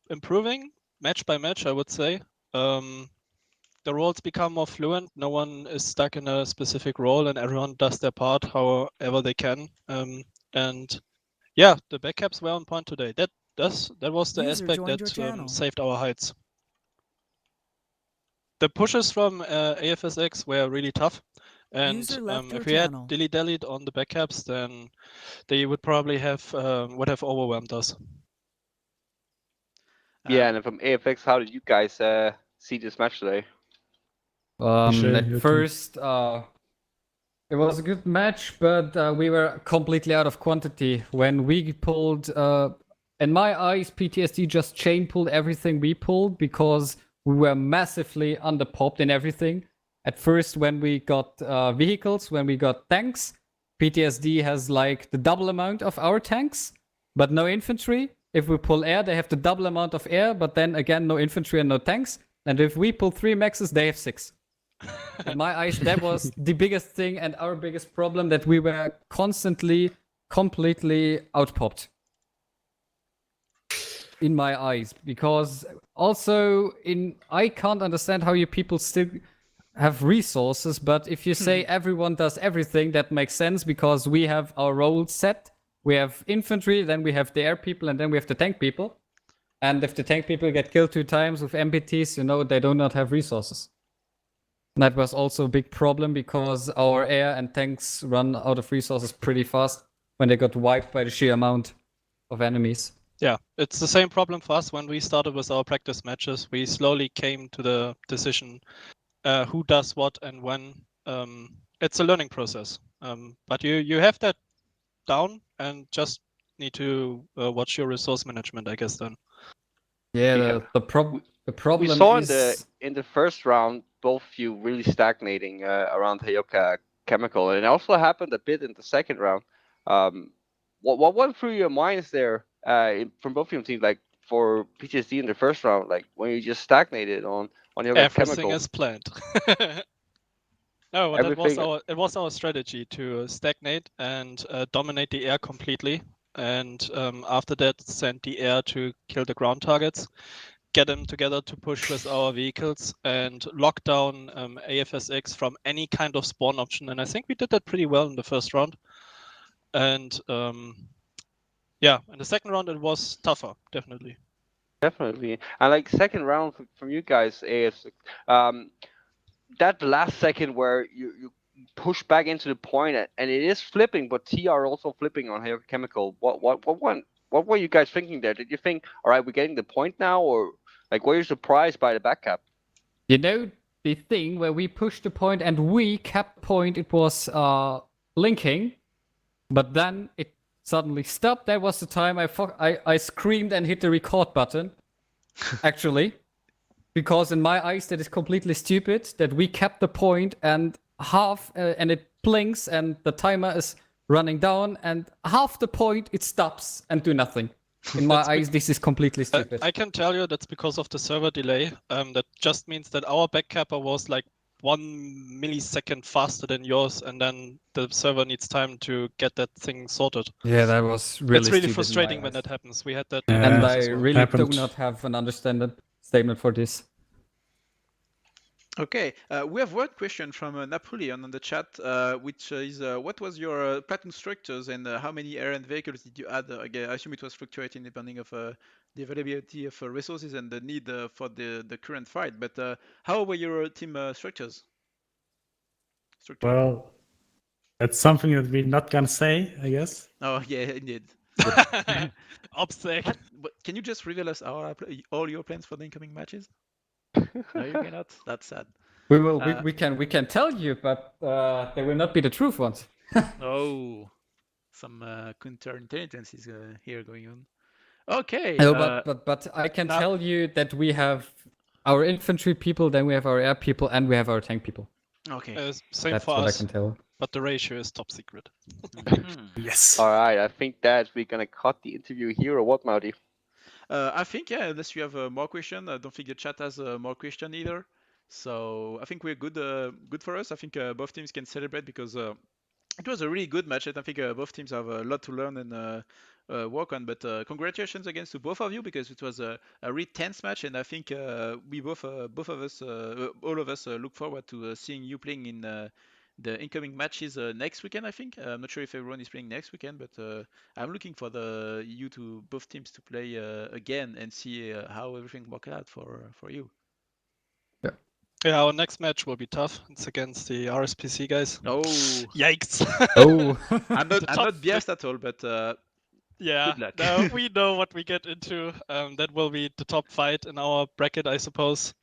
improving match by match, I would say. The roles become more fluent. No one is stuck in a specific role, and everyone does their part however they can. And yeah, the backups were on point today. That was the User aspect joined your that channel. saved our heights. The pushes from AFSX were really tough, and User left your if we had channel. dilly-dallied on the backups, then they would probably have overwhelmed us. Yeah, and from AFX, how did you guys see this match today? At first, it was a good match, but we were completely out of quantity. When we pulled, in my eyes, PTSD just chain pulled everything we pulled because we were massively underpopped in everything. At first, when we got vehicles, when we got tanks, PTSD has like the double amount of our tanks, but no infantry. If we pull air, they have the double amount of air, but then again, no infantry and no tanks. And if we pull 3 maxes, they have 6. In my eyes, that was the biggest thing and our biggest problem, that we were constantly, completely outpopped. In my eyes, because also I can't understand how you people still have resources, but if you say everyone does everything, that makes sense because we have our roles set. We have infantry, then we have the air people, and then we have the tank people. And if the tank people get killed 2 times with MPTs, you know, they do not have resources. And that was also a big problem because our air and tanks run out of resources pretty fast when they got wiped by the sheer amount of enemies. Yeah, it's the same problem for us when we started with our practice matches. We slowly came to the decision who does what and when. It's a learning process. But you have that down and just need to watch your resource management, I guess, then. Yeah, the problem we saw is... in the first round both of you really stagnating around Heyoka Chemical, and it also happened a bit in the second round. What went through your minds there from both of your teams, like for PTSD in the first round, like when you just stagnated on Heyoka Everything Chemical? is planned. No, it was our strategy to stagnate and dominate the air completely, and after that send the air to kill the ground targets. get them together to push with our vehicles and lock down AFSX from any kind of spawn option. And I think we did that pretty well in the first round. And yeah, in the second round it was tougher, definitely. Definitely. And like second round from you guys, AFSX, that last second where you push back into the point and it is flipping, but TR also flipping on Hair Chemical. What were you guys thinking there? Did you think, all right, we're getting the point now, or like were you surprised by the back cap? You know, the thing where we pushed the point and we kept point, it was linking, but then it suddenly stopped. That was the time I screamed and hit the record button, actually. Because in my eyes, that is completely stupid that we kept the point and and it blinks and the timer is running down and half the point it stops and do nothing. In my eyes, this is completely stupid. I can tell you that's because of the server delay. That just means that our backcapper was like 1 millisecond faster than yours, and then the server needs time to get that thing sorted. Yeah, that was really It's really stupid in frustrating my when eyes. that happens. We had that. And I as well. really do Happened. not have an understanding statement for this. Okay, we have one question from Napoleon on the chat, which is what was your platoon structures and how many air and vehicles did you add? Again, I assume it was fluctuating depending of the availability of resources and the need for the current fight. But how were your team structures? Well, that's something that we're not gonna say, I guess. Oh yeah, indeed. OPSEC. But can you just reveal us all your plans for the incoming matches? No, you cannot. That's sad. We will. We can tell you, but they will not be the truth ones. Oh, some counterintelligence is here going on. Okay. No, but I can tell you that we have our infantry people, then we have our air people, and we have our tank people. Okay. Same That's for what us. I can tell. But the ratio is top secret. Yes. All right, I think that we're gonna cut the interview here, or what, Maudi? I think, yeah, unless you have more question, I don't think the chat has more question either. So I think we're good. Good for us. I think both teams can celebrate because it was a really good match. And I think both teams have a lot to learn and work on. But congratulations again to both of you because it was a really tense match. And I think we both of us, all of us, look forward to seeing you playing in the incoming matches next weekend. I think I'm not sure if everyone is playing next weekend, but I'm looking for both teams to play again and see how everything worked out for you. Yeah, our next match will be tough. It's against the RSPC guys. Oh, yikes! Oh, I'm not biased at all, but yeah, good luck. no, we know what we get into. That will be the top fight in our bracket, I suppose.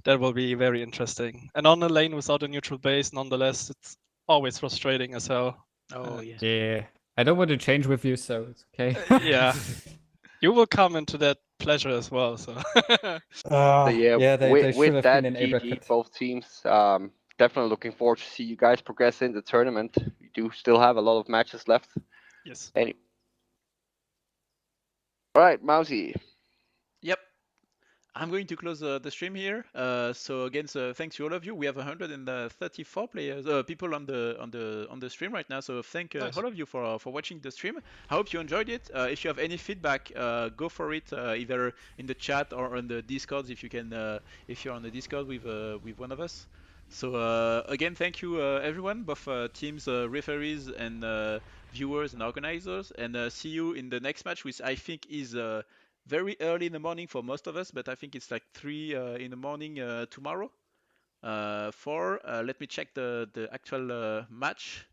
That will be very interesting. And on the lane without a neutral base, nonetheless, it's always frustrating as hell. Oh yeah. yeah. I don't want to change with you, so it's okay. Yeah, you will come into that pleasure as well. So So yeah, they should with have that, been in A GG, bracket. both teams. Definitely looking forward to see you guys progress in the tournament. We do still have a lot of matches left. yes. All right, Mousy. Yep. I'm going to close the stream here. So again, thanks to all of you. We have 134 players, people on the stream right now. So thank Nice. all of you for watching the stream. I hope you enjoyed it. If you have any feedback, go for it, either in the chat or on the Discord if you can. If you're on the Discord with one of us. So again, thank you everyone, both teams, referees, and viewers and organizers. And see you in the next match, which I think is. Very early in the morning for most of us, but I think it's like 3 in the morning tomorrow. Let me check the actual match.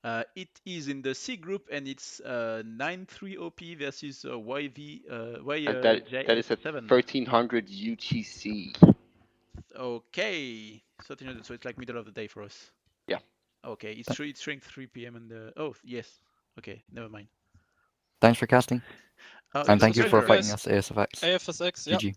It is in the C group and it's 9-3 OP versus And that is at 1300 UTC. Okay, 1300, so it's like middle of the day for us. Yeah. Okay, it's showing 3 p.m. and oh yes. Okay, never mind. Thanks for casting. It And was thank a you for pleasure. fighting us, AFSX. AFSX, yeah. GG.